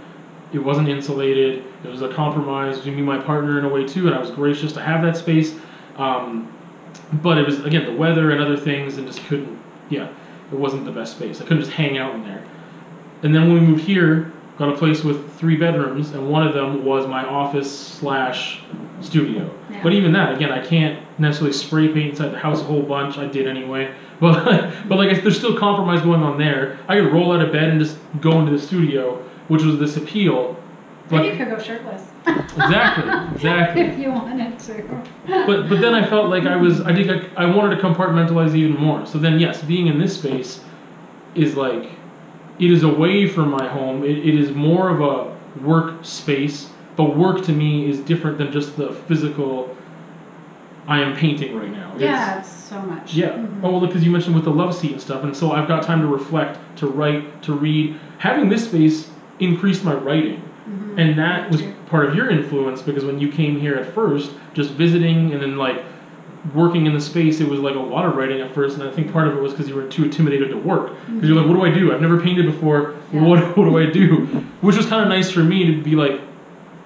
It wasn't insulated. It was a compromise between me and my partner in a way too, and I was gracious to have that space. But it was, again, the weather and other things, and just couldn't, it wasn't the best space. I couldn't just hang out in there. And then when we moved here, got a place with 3 bedrooms, and one of them was my office/studio. Yeah. But even that, again, I can't necessarily spray paint inside the house a whole bunch. I did anyway. But like, there's still compromise going on there. I could roll out of bed and just go into the studio, which was this appeal. But you could go shirtless. Exactly. If you wanted to. But then I felt like I wanted to compartmentalize even more. So then, yes, being in this space is like, it is away from my home. It is more of a work space, but work to me is different than just the physical, I am painting right now. It's so much. Yeah. Mm-hmm. Oh, well, because you mentioned with the love seat and stuff, and so I've got time to reflect, to write, to read. Having this space increased my writing. Mm-hmm. And that was part of your influence, because when you came here at first, just visiting and then like working in the space, it was like a lot of writing at first, and I think part of it was because you were too intimidated to work. Because you're like, what do I do? I've never painted before. Yeah. What do I do? Which was kind of nice for me to be like,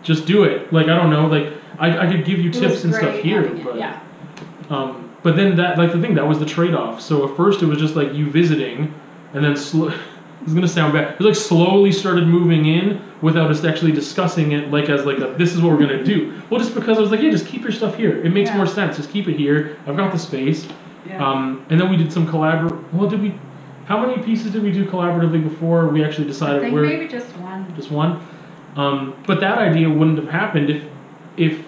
just do it. Like, I don't know, like I could give you tips and stuff here, but then that, like, the thing, that was the trade-off. So at first it was just like you visiting, and then is gonna sound bad. We like slowly started moving in without us actually discussing it, like as like this is what we're gonna do. Well, just because I was like, yeah, just keep your stuff here. It makes more sense. Just keep it here. I've got the space. Yeah. And then we did some Well, did we? How many pieces did we do collaboratively before we actually decided? I think maybe just one. Just one. But that idea wouldn't have happened if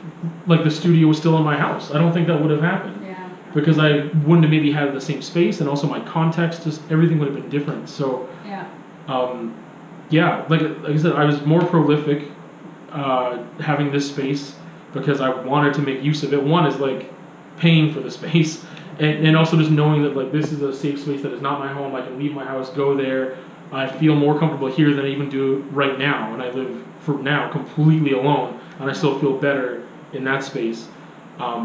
like the studio was still in my house. I don't think that would have happened. Yeah. Because I wouldn't have maybe had the same space, and also my context, just everything would have been different. So yeah, like I said, I was more prolific having this space because I wanted to make use of it. One is like paying for the space, and also just knowing that like this is a safe space that is not my home. I can leave my house, go there. I feel more comfortable here than I even do right now, and I live for now completely alone, and I still feel better in that space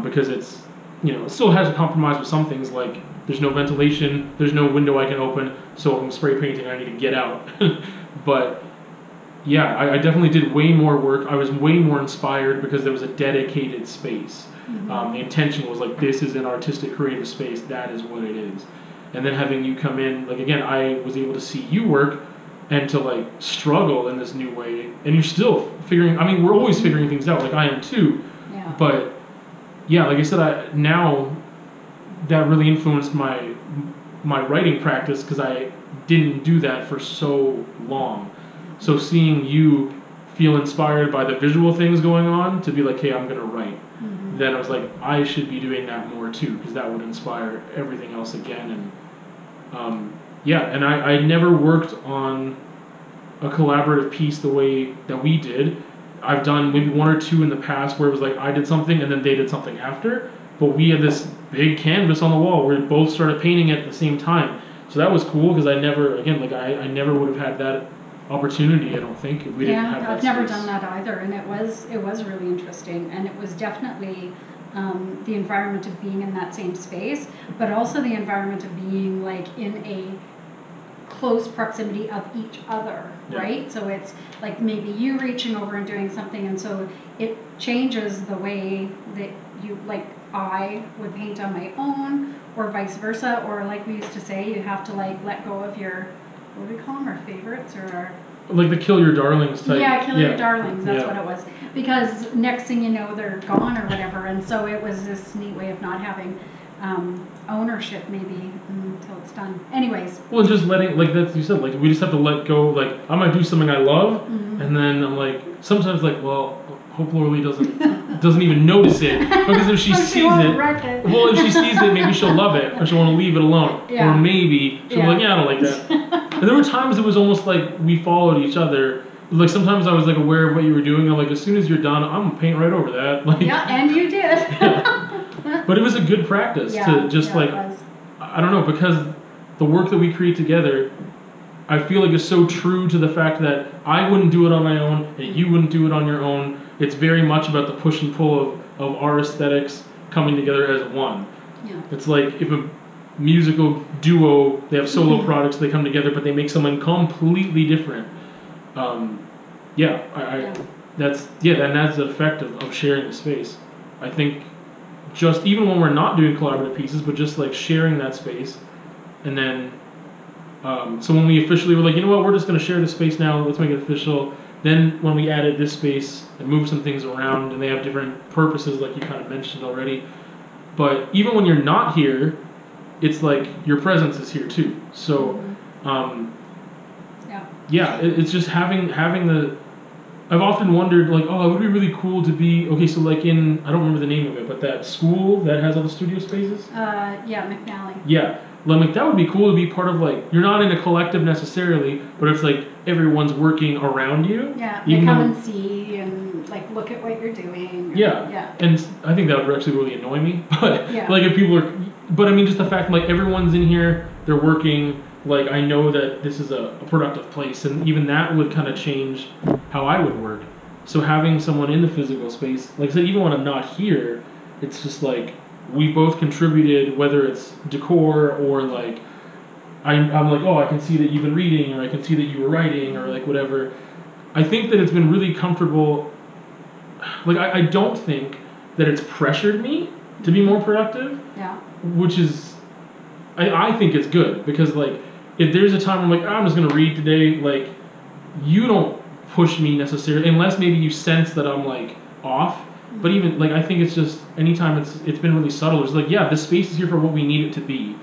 because it's, you know, it still has a compromise with some things, like there's no ventilation, there's no window I can open, so if I'm spray painting I need to get out. But yeah, I definitely did way more work. I was way more inspired because there was a dedicated space. The intention was like, this is an artistic creative space, that is what it is. And then having you come in, like again, I was able to see you work and to like struggle in this new way, and you're still figuring, I mean, we're always figuring things out, like I am too. Yeah. But yeah, like I said, now that really influenced my writing practice because I didn't do that for so long. So seeing you feel inspired by the visual things going on to be like, hey, I'm gonna write. Then I was like, I should be doing that more too, because that would inspire everything else again. And yeah, and I never worked on a collaborative piece the way that we did. I've done maybe one or two in the past where it was like I did something and then they did something after, but we had this big canvas on the wall where we both started painting at the same time. So that was cool because I never, again, like I never would have had that opportunity, I don't think, if we didn't have that I've never done that either, and it was really interesting, and it was definitely the environment of being in that same space, but also the environment of being like in a close proximity of each other, right? So it's like maybe you reaching over and doing something, and so it changes the way that you, like I would paint on my own, or vice versa, or like we used to say, you have to like let go of your, what do we call them, our favorites or our... Like the kill your darlings type. Yeah, kill your darlings, that's what it was. Because next thing you know, they're gone or whatever, and so it was this neat way of not having ownership maybe until it's done. Anyways. Well, just letting, like that you said, like we just have to let go, like I might do something I love, and then I'm like, sometimes like, well, hope Laura doesn't even notice it, because if she sees it, well, if she sees it, maybe she'll love it, or she'll want to leave it alone, or maybe she'll be like, yeah, I don't like that. And there were times it was almost like we followed each other. Like sometimes I was like aware of what you were doing. I'm like, as soon as you're done, I'm gonna paint right over that. Like, yeah, and you did. But it was a good practice to just like, I don't know, because the work that we create together, I feel like is so true to the fact that I wouldn't do it on my own, and you wouldn't do it on your own. It's very much about the push and pull of our aesthetics coming together as one. Yeah. It's like if a musical duo, they have solo products, they come together, but they make something completely different. That's the effect of sharing the space. I think just even when we're not doing collaborative pieces, but just like sharing that space, and then so when we officially were like, you know what, we're just going to share the space now, let's make it official. Then when we added this space and moved some things around, and they have different purposes, like you kind of mentioned already. But even when you're not here, it's like your presence is here too. So, it's just having the. I've often wondered, like, oh, it would be really cool to be, okay, so like in, I don't remember the name of it, but that school that has all the studio spaces? McNally. Yeah, like that would be cool to be part of, like, you're not in a collective necessarily, but it's like everyone's working around you. Yeah, they come and see and like look at what you're doing. Yeah, and I think that would actually really annoy me, but like if people are, but I mean just the fact like everyone's in here, they're working, like I know that this is a productive place, and even that would kind of change how I would work. So having someone in the physical space, like I said, even when I'm not here, it's just like we both contributed, whether it's decor or like I'm like, oh, I can see that you've been reading, or I can see that you were writing, or like whatever. I think that it's been really comfortable. Like I don't think that it's pressured me to be more productive. Yeah. Which is, I think it's good, because like if there's a time where I'm like, I'm just gonna read today, like, you don't push me necessarily, unless maybe you sense that I'm like off. But even like, I think it's just anytime it's been really subtle. It's like, yeah, this space is here for what we need it to be,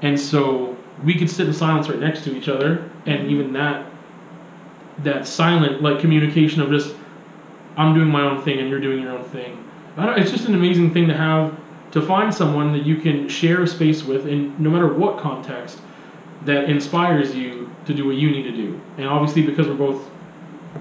and so we could sit in silence right next to each other, and even that silent like communication of just I'm doing my own thing and you're doing your own thing. It's just an amazing thing to find someone that you can share a space with, in no matter what context, that inspires you to do what you need to do. And obviously, because we're both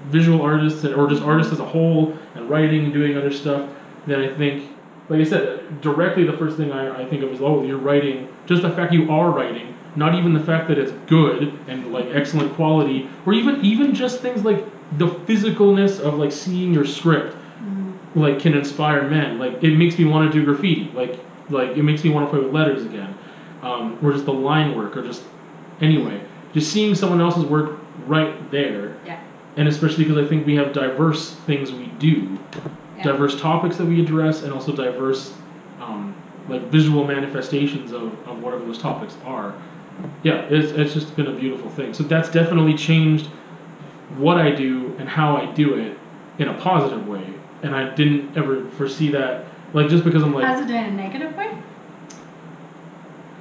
visual artists or just artists as a whole, and writing and doing other stuff, then I think, like I said, directly the first thing I think of is, oh, you're writing. Just the fact you are writing, not even the fact that it's good and like excellent quality, or even just things like the physicalness of like seeing your script, like can inspire men. Like it makes me want to do graffiti. Like it makes me want to play with letters again, or just the line work, or just anyway, just seeing someone else's work right there. Yeah. And especially because I think we have diverse things we do, diverse topics that we address, and also diverse like visual manifestations of whatever those topics are. Yeah, it's just been a beautiful thing. So that's definitely changed what I do and how I do it in a positive way. And I didn't ever foresee that, like, just because I'm like... Has it in a negative way?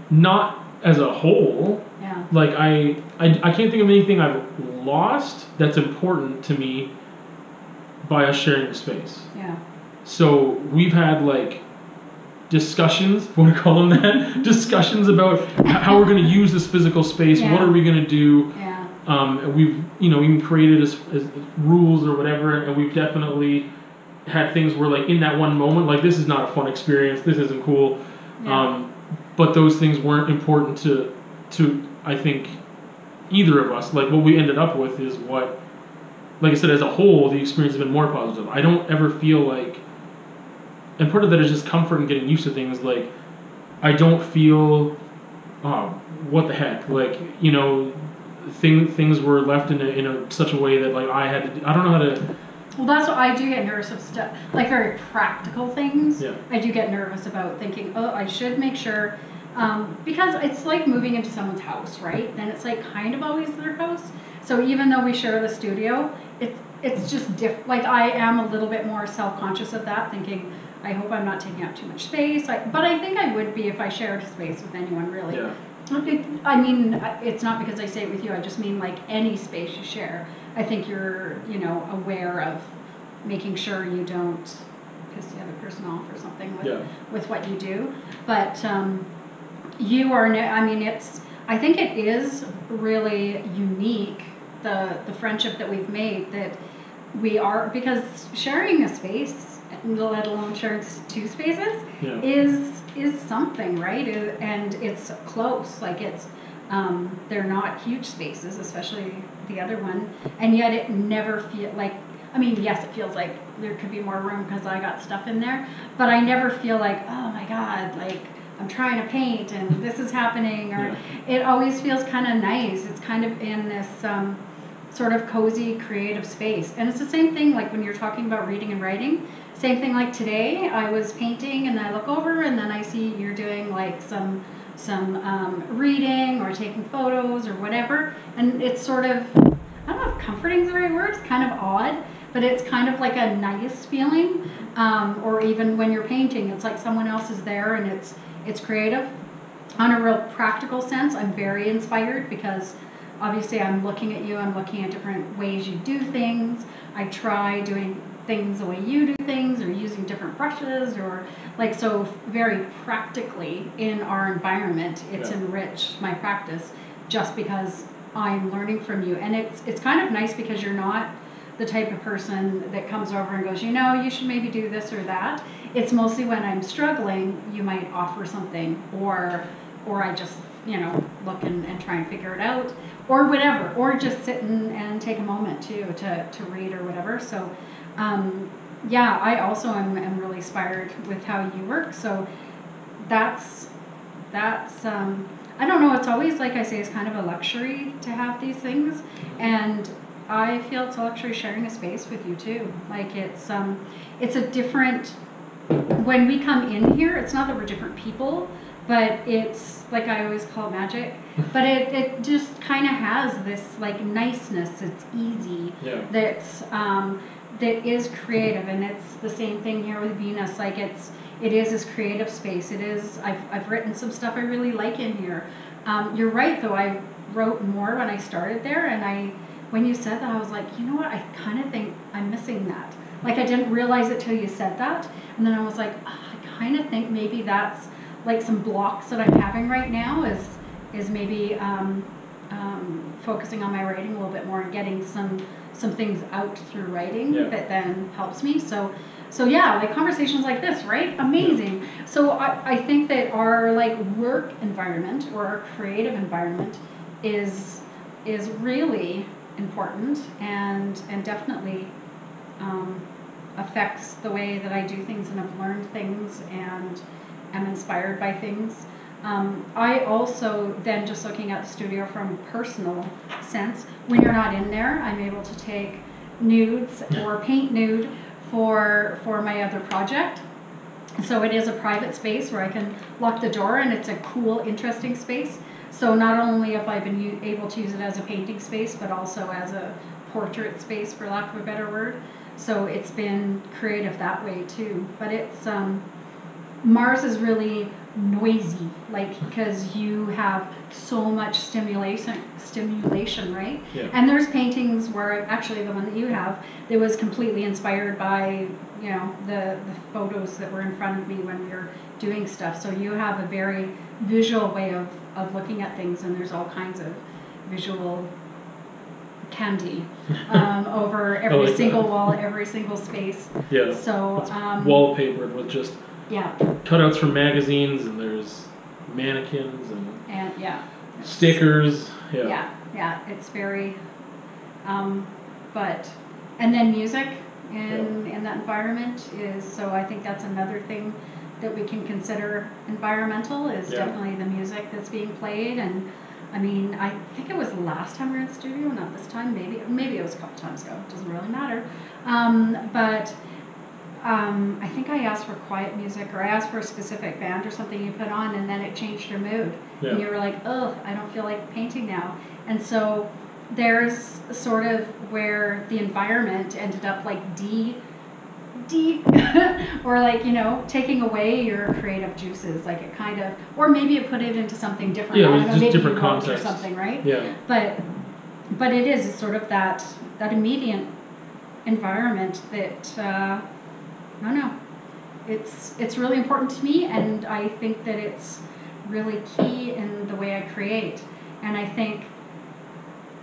Not as a whole. Yeah. Like, I can't think of anything I've lost that's important to me by us sharing the space. Yeah. So we've had, like, discussions, if you want to call them that, discussions about how we're going to use this physical space, what are we going to do. Yeah. We've, even created as rules or whatever, and we've definitely had things where, like, in that one moment, like, this is not a fun experience, this isn't cool. Yeah. But those things weren't important to I think, either of us. Like, what we ended up with is what, like I said, as a whole, the experience has been more positive. I don't ever feel like, and part of that is just comfort and getting used to things. Like, I don't feel, what the heck, like, things were left in such a way that, like, I don't know how to. Well, that's what I do get nervous of stuff, like very practical things. Yeah. I do get nervous about thinking, oh, I should make sure, because it's like moving into someone's house, right? Then it's like kind of always their house. So even though we share the studio, it's just different. Like, I am a little bit more self-conscious of that, thinking, I hope I'm not taking up too much space. But I think I would be if I shared a space with anyone, really. Yeah. I mean, it's not because I say it with you. I just mean, like, any space you share. I think you're, aware of making sure you don't piss the other person off or something with what you do. But you are, I think it is really unique, the friendship that we've made, that we are, because sharing a space, let alone sharing two spaces, is something, right? And it's close, like it's, they're not huge spaces, especially the other one, and yet it never feels like, yes, it feels like there could be more room because I got stuff in there, but I never feel like, oh my God, like I'm trying to paint and this is happening, or it always feels kind of nice. It's kind of in this sort of cozy creative space. And it's the same thing like when you're talking about reading and writing. Same thing like today, I was painting and I look over and then I see you're doing like some reading or taking photos or whatever, and it's sort of, I don't know if comforting is the right word, it's kind of odd, but it's kind of like a nice feeling, or even when you're painting, it's like someone else is there and it's creative. On a real practical sense, I'm very inspired because obviously I'm looking at you, I'm looking at different ways you do things. I try doing things the way you do things, or using different brushes, or like, so very practically in our environment, it's enriched my practice just because I'm learning from you. And it's kind of nice because you're not the type of person that comes over and goes, you should maybe do this or that. It's mostly when I'm struggling, you might offer something, or I just, look and try and figure it out, or whatever, or just sit and take a moment too to read or whatever. So I also am really inspired with how you work. So that's I don't know, it's always, like I say, it's kind of a luxury to have these things, and I feel it's a luxury sharing a space with you too. Like it's a different, when we come in here, it's not that we're different people, but it's like I always call it magic. But it just kind of has this like niceness. It's easy. Yeah. That's that is creative, and it's the same thing here with Venus. Like it is this creative space. It is. I've written some stuff I really like in here. You're right though. I wrote more when I started there, and when you said that, I was like, you know what? I kind of think I'm missing that. Like I didn't realize it till you said that, and then I was like, oh, I kind of think maybe that's like some blocks that I'm having right now is maybe focusing on my writing a little bit more and getting some things out through writing that then helps me. So yeah, like conversations like this, right? Amazing. Yeah. So I think that our like work environment or our creative environment is really important and definitely affects the way that I do things and have learned things and am inspired by things. I also then, just looking at the studio from a personal sense, when you're not in there, I'm able to take nudes or paint nude for my other project. So it is a private space where I can lock the door, and it's a cool, interesting space. So not only have I been able to use it as a painting space, but also as a portrait space, for lack of a better word. So it's been creative that way too. But it's Mars is really noisy, like, because you have so much stimulation, right? Yeah. And there's paintings where, actually the one that you have, that was completely inspired by, you know, the photos that were in front of me when we were doing stuff. So you have a very visual way of looking at things, and there's all kinds of visual candy over every single wall, every single space. Yeah. So it's wallpapered with just cutouts from magazines, and there's mannequins and stickers. Yeah, it's very but and then music in that environment is, so I think that's another thing that we can consider environmental is definitely the music that's being played. And I mean, I think it was the last time we were in the studio, not this time, maybe it was a couple times ago, it doesn't really matter. But I think I asked for quiet music, or I asked for a specific band or something you put on, and then it changed your mood. Yeah. And you were like, oh, I don't feel like painting now. And so there's sort of where the environment ended up like or like, you know, taking away your creative juices, like it kind of, or maybe it put it into something different. Yeah, I don't know, just maybe different context or something, right? Yeah. But it's sort of that immediate environment that I don't know. It's really important to me, and I think that it's really key in the way I create. And I think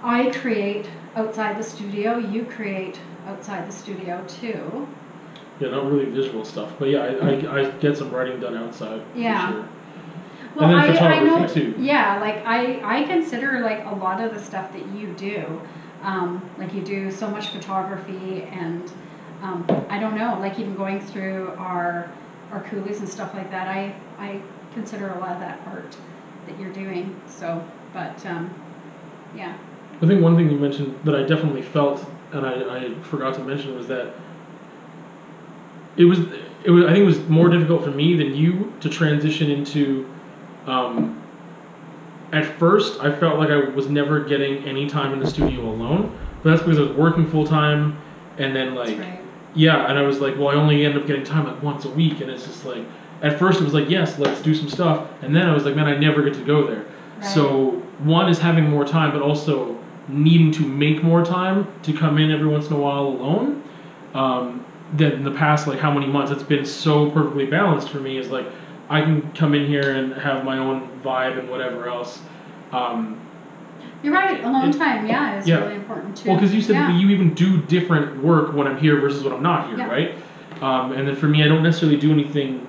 I create outside the studio, you create outside the studio too. Yeah, not really visual stuff, but yeah, I get some writing done outside. Yeah. For sure. Well, and then photography I know, too. Yeah, like I consider like a lot of the stuff that you do, like you do so much photography, and I don't know, like even going through our coolies and stuff like that, I consider a lot of that art that you're doing. So, but yeah. I think one thing you mentioned that I definitely felt, and I forgot to mention, was that it was I think it was more difficult for me than you to transition into. At first, I felt like I was never getting any time in the studio alone, but that's because I was working full time, and then like, yeah, and I was like, well, I only end up getting time like once a week, and it's just like, at first it was like, yes, let's do some stuff, and then I was like, man, I never get to go there. Right. So one is having more time, but also needing to make more time to come in every once in a while alone. That in the past, like how many months, it's been so perfectly balanced for me, is like, I can come in here and have my own vibe and whatever else. You're right, alone time, is really important too. Well, because you said you even do different work when I'm here versus when I'm not here, right? And then for me, I don't necessarily do anything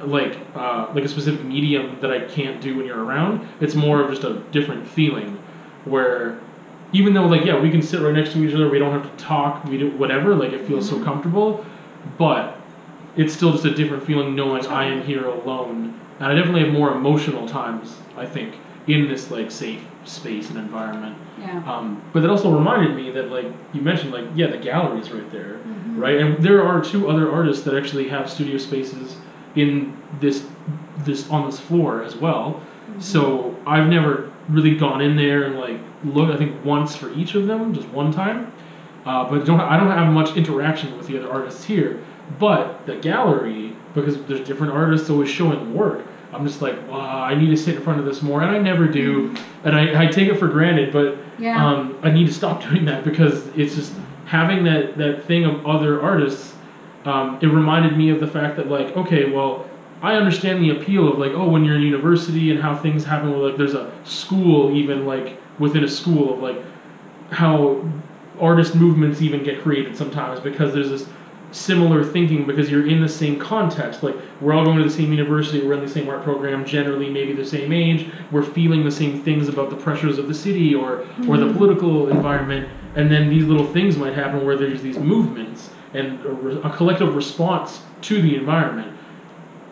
like a specific medium that I can't do when you're around. It's more of just a different feeling, where even though like, we can sit right next to each other, we don't have to talk, we do whatever, like it feels so comfortable, but it's still just a different feeling knowing I am here alone. And I definitely have more emotional times, I think, in this like safe space and environment. Yeah. But that also reminded me that, like you mentioned, like the gallery's right there, right? And there are two other artists that actually have studio spaces in this floor as well. So I've never really gone in there and like looked. I think once for each of them, just one time. But I don't have much interaction with the other artists here. But the gallery, because there's different artists always showing work, I'm just like, wow, I need to sit in front of this more, and I never do, and I take it for granted. But I need to stop doing that because it's just having that thing of other artists. It reminded me of the fact that like, okay, well, I understand the appeal of like, oh, when you're in university and how things happen with like there's a school, even like within a school, of like how artist movements even get created sometimes because there's this similar thinking because you're in the same context. Like we're all going to the same university, we're in the same art program, generally maybe the same age, we're feeling the same things about the pressures of the city or the political environment, and then these little things might happen where there's these movements and a collective response to the environment.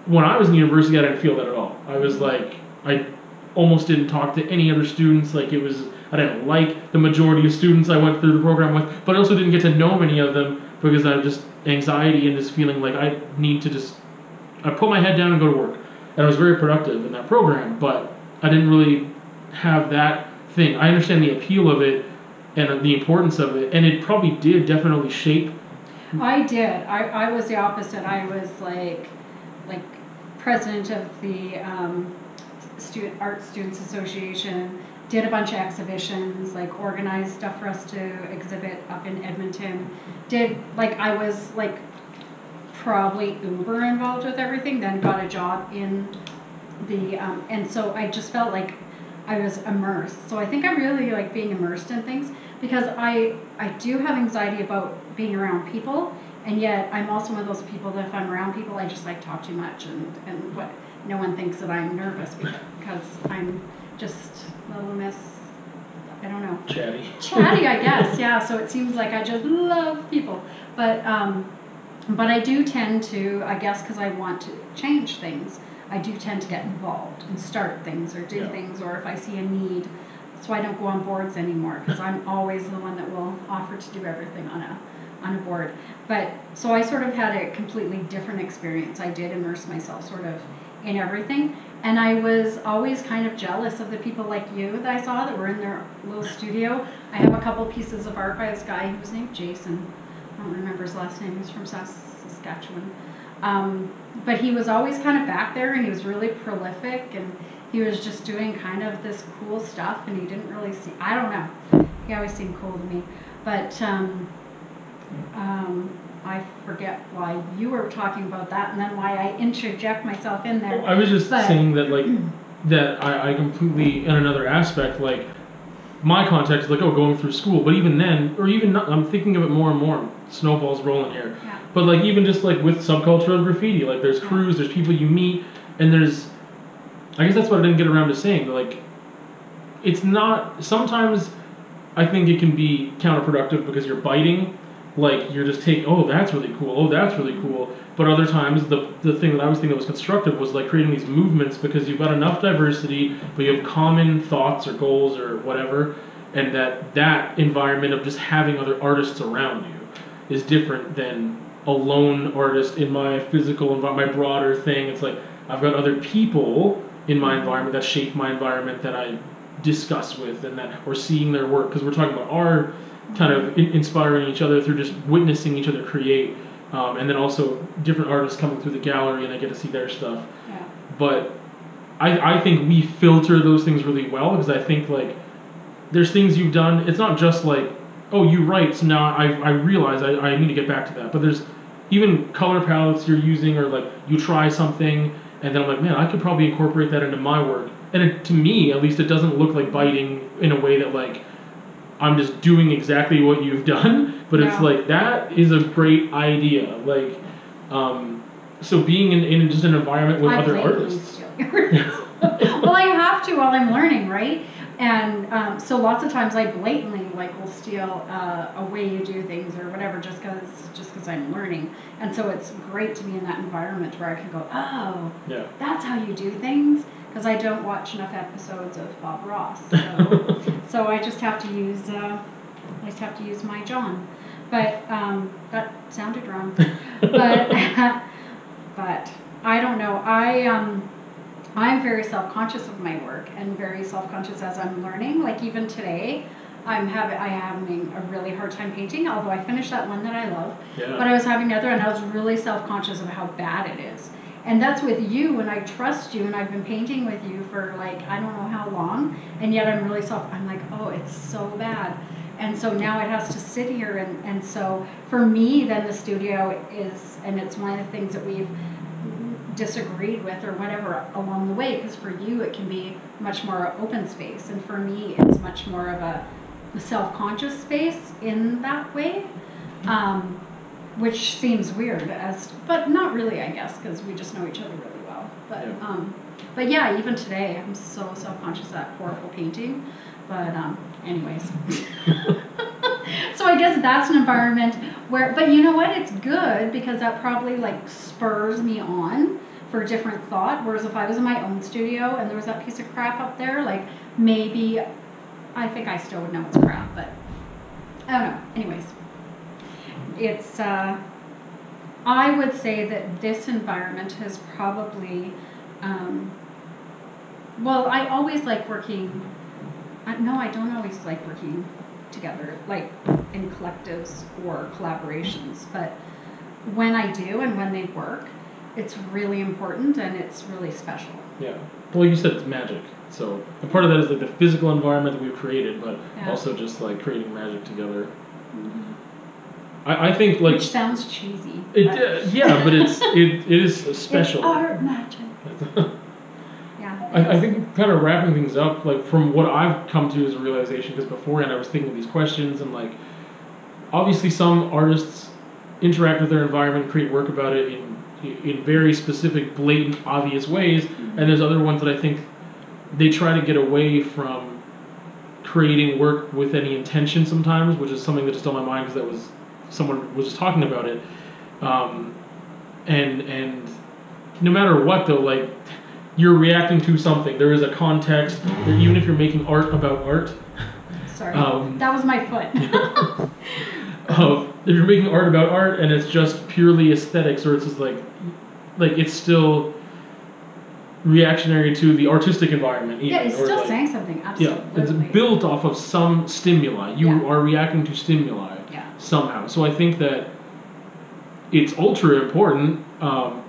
When I was in university, I didn't feel that at all. I was like, I almost didn't talk to any other students. Like I didn't like the majority of students I went through the program with, but I also didn't get to know many of them because I just anxiety and this feeling like I put my head down and go to work. And I was very productive in that program, but I didn't really have that thing. I understand the appeal of it and the importance of it, and it probably did definitely shape. I did. I was the opposite. I was like president of the Art Students Association, did a bunch of exhibitions, like organized stuff for us to exhibit up in Edmonton. I was like probably uber involved with everything, then got a job in the, and so I just felt like I was immersed. So I think I really like being immersed in things because I do have anxiety about being around people. And yet, I'm also one of those people that if I'm around people, I just like talk too much, and what no one thinks that I'm nervous because I'm just a little miss. I don't know. Chatty, I guess. Yeah. So it seems like I just love people, but I do tend to, I guess, because I want to change things. I do tend to get involved and start things or do things, or if I see a need. That's why I don't go on boards anymore because I'm always the one that will offer to do everything on a board. But so I sort of had a completely different experience. I did immerse myself sort of in everything, and I was always kind of jealous of the people like you that I saw that were in their little studio. I have a couple pieces of art by this guy who was named Jason. I don't remember his last name. He's from Saskatchewan. But he was always kind of back there, and he was really prolific, and he was just doing kind of this cool stuff, and he didn't really see, I don't know. He always seemed cool to me. But I forget why you were talking about that, and then why I interject myself in there. I was just saying that, like, that I completely, in another aspect, like, my context is like, oh, going through school, but even then, or even not, I'm thinking of it more and more, snowballs rolling here. Yeah. But, like, even just, like, with subculture of graffiti, like, there's crews, there's people you meet, and there's, I guess that's what I didn't get around to saying, but, like, it's not, sometimes I think it can be counterproductive because you're biting. Like, you're just taking, oh, that's really cool, oh, that's really cool. But other times, the thing that I was thinking that was constructive was, like, creating these movements because you've got enough diversity, but you have common thoughts or goals or whatever, and that environment of just having other artists around you is different than a lone artist in my physical environment, my broader thing. It's like, I've got other people in my environment that shape my environment that I discuss with and that, or seeing their work, because we're talking about our kind of inspiring each other through just witnessing each other create, and then also different artists coming through the gallery and I get to see their stuff. Yeah. But I think we filter those things really well because I think like there's things you've done. It's not just like, oh, you write, so now I realize I need to get back to that. But there's even color palettes you're using, or like you try something and then I'm like, man, I could probably incorporate that into my work. And to me, at least, it doesn't look like biting in a way that like I'm just doing exactly what you've done, but it's like, that is a great idea. Like, so being in just an environment with other artists. Well, I have to while I'm learning, right? And so lots of times I blatantly like will steal a way you do things or whatever just because I'm learning. And so it's great to be in that environment where I can go, oh, that's how you do things. Because I don't watch enough episodes of Bob Ross, so I just have to use my John. But that sounded wrong. But I don't know. I'm very self-conscious of my work and very self-conscious as I'm learning. Like even today, I am having a really hard time painting, although I finished that one that I love. Yeah. But I was having another, and I was really self-conscious of how bad it is. And that's with you, and I trust you, and I've been painting with you for like, I don't know how long, and yet I'm really I'm like, oh, it's so bad. And so now it has to sit here, and so for me, then the studio is, and it's one of the things that we've disagreed with or whatever along the way, because for you it can be much more open space, and for me it's much more of a self-conscious space in that way, which seems weird, but not really, I guess, because we just know each other really well. But yeah, even today I'm so self-conscious of that horrible painting. But anyways, so I guess that's an environment where, but you know what, it's good because that probably like spurs me on for different thought. Whereas if I was in my own studio and there was that piece of crap up there, like maybe I think I still would know it's crap, but I don't know. Anyways, it's I would say that this environment has probably well, I always like working. No, I don't always like working together, like in collectives or collaborations, but when I do and when they work, it's really important and it's really special. Yeah. Well, you said it's magic. So, and part of that is like the physical environment that we've created, but also just like creating magic together. Mm-hmm. I think like... Which sounds cheesy. Yeah, but it is special. It's art magic. I think kind of wrapping things up, like from what I've come to as a realization, because beforehand I was thinking of these questions and like, obviously some artists interact with their environment, create work about it in very specific, blatant, obvious ways, and there's other ones that I think they try to get away from creating work with any intention sometimes, which is something that just on my mind because someone was just talking about it, and no matter what though, like, you're reacting to something. There is a context. Even if you're making art about art. Sorry, that was my foot. If you're making art about art and it's just purely aesthetics, or it's just like it's still reactionary to the artistic environment. Even, yeah, it's still like, saying something. Absolutely. Yeah, it's built off of some stimuli. You are reacting to stimuli somehow. So I think that it's ultra important,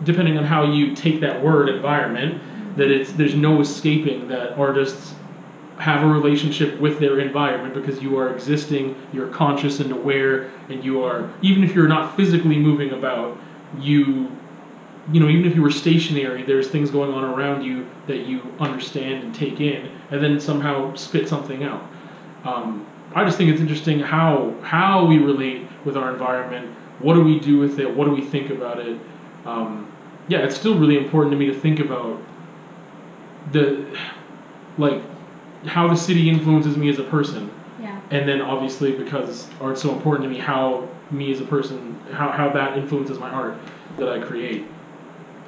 depending on how you take that word environment, that there's no escaping that artists have a relationship with their environment because you are existing, you're conscious and aware, and you are, even if you're not physically moving about, you know, even if you were stationary, there's things going on around you that you understand and take in, and then somehow spit something out. I just think it's interesting how we relate with our environment. What do we do with it? What do we think about it? Yeah, it's still really important to me to think about how the city influences me as a person. Yeah. And then obviously, because art's so important to me, how me as a person, how that influences my art that I create.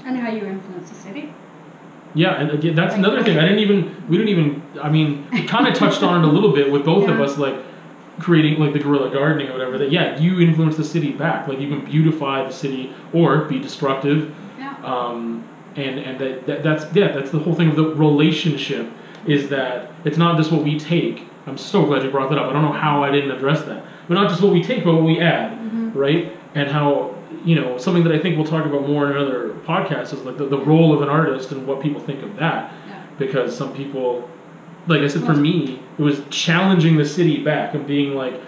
And how you influence the city. Yeah, and that's another thing. We kind of touched on it a little bit with both of us, like creating like the guerrilla gardening or whatever, that you influence the city back. Like you can beautify the city or be destructive. Yeah. And that's the whole thing of the relationship, is that it's not just what we take. I'm so glad you brought that up. I don't know how I didn't address that. But not just what we take, but what we add, right? And how, you know, something that I think we'll talk about more in another podcast is like the role of an artist and what people think of that. Yeah. Because some people, like I said, for me, it was challenging the city back and being like,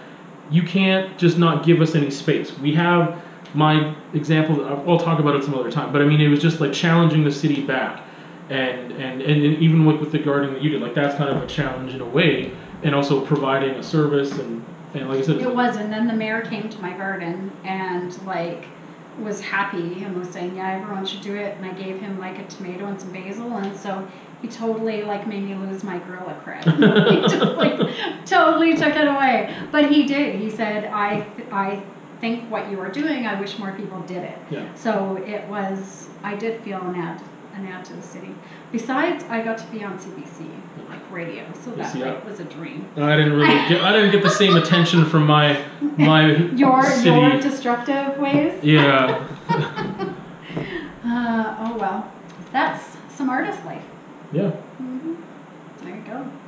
you can't just not give us any space. We have my example, I'll talk about it some other time, but I mean, it was just like challenging the city back. And even with the gardening that you did, like that's kind of a challenge in a way, and also providing a service and like I said, it was. And then the mayor came to my garden and like was happy and was saying, yeah, everyone should do it. And I gave him like a tomato and some basil, and so he totally like made me lose my guerrilla cred. He just like totally took it away. But he did. He said, I think what you are doing, I wish more people did it. Yeah. So it was. I did feel an add to the city. Besides, I got to be on CBC, like radio, so that like, was a dream. I didn't get the same attention from my your city. Destructive ways. Yeah. Oh well, that's some artist life. Yeah. Mm-hmm. There you go.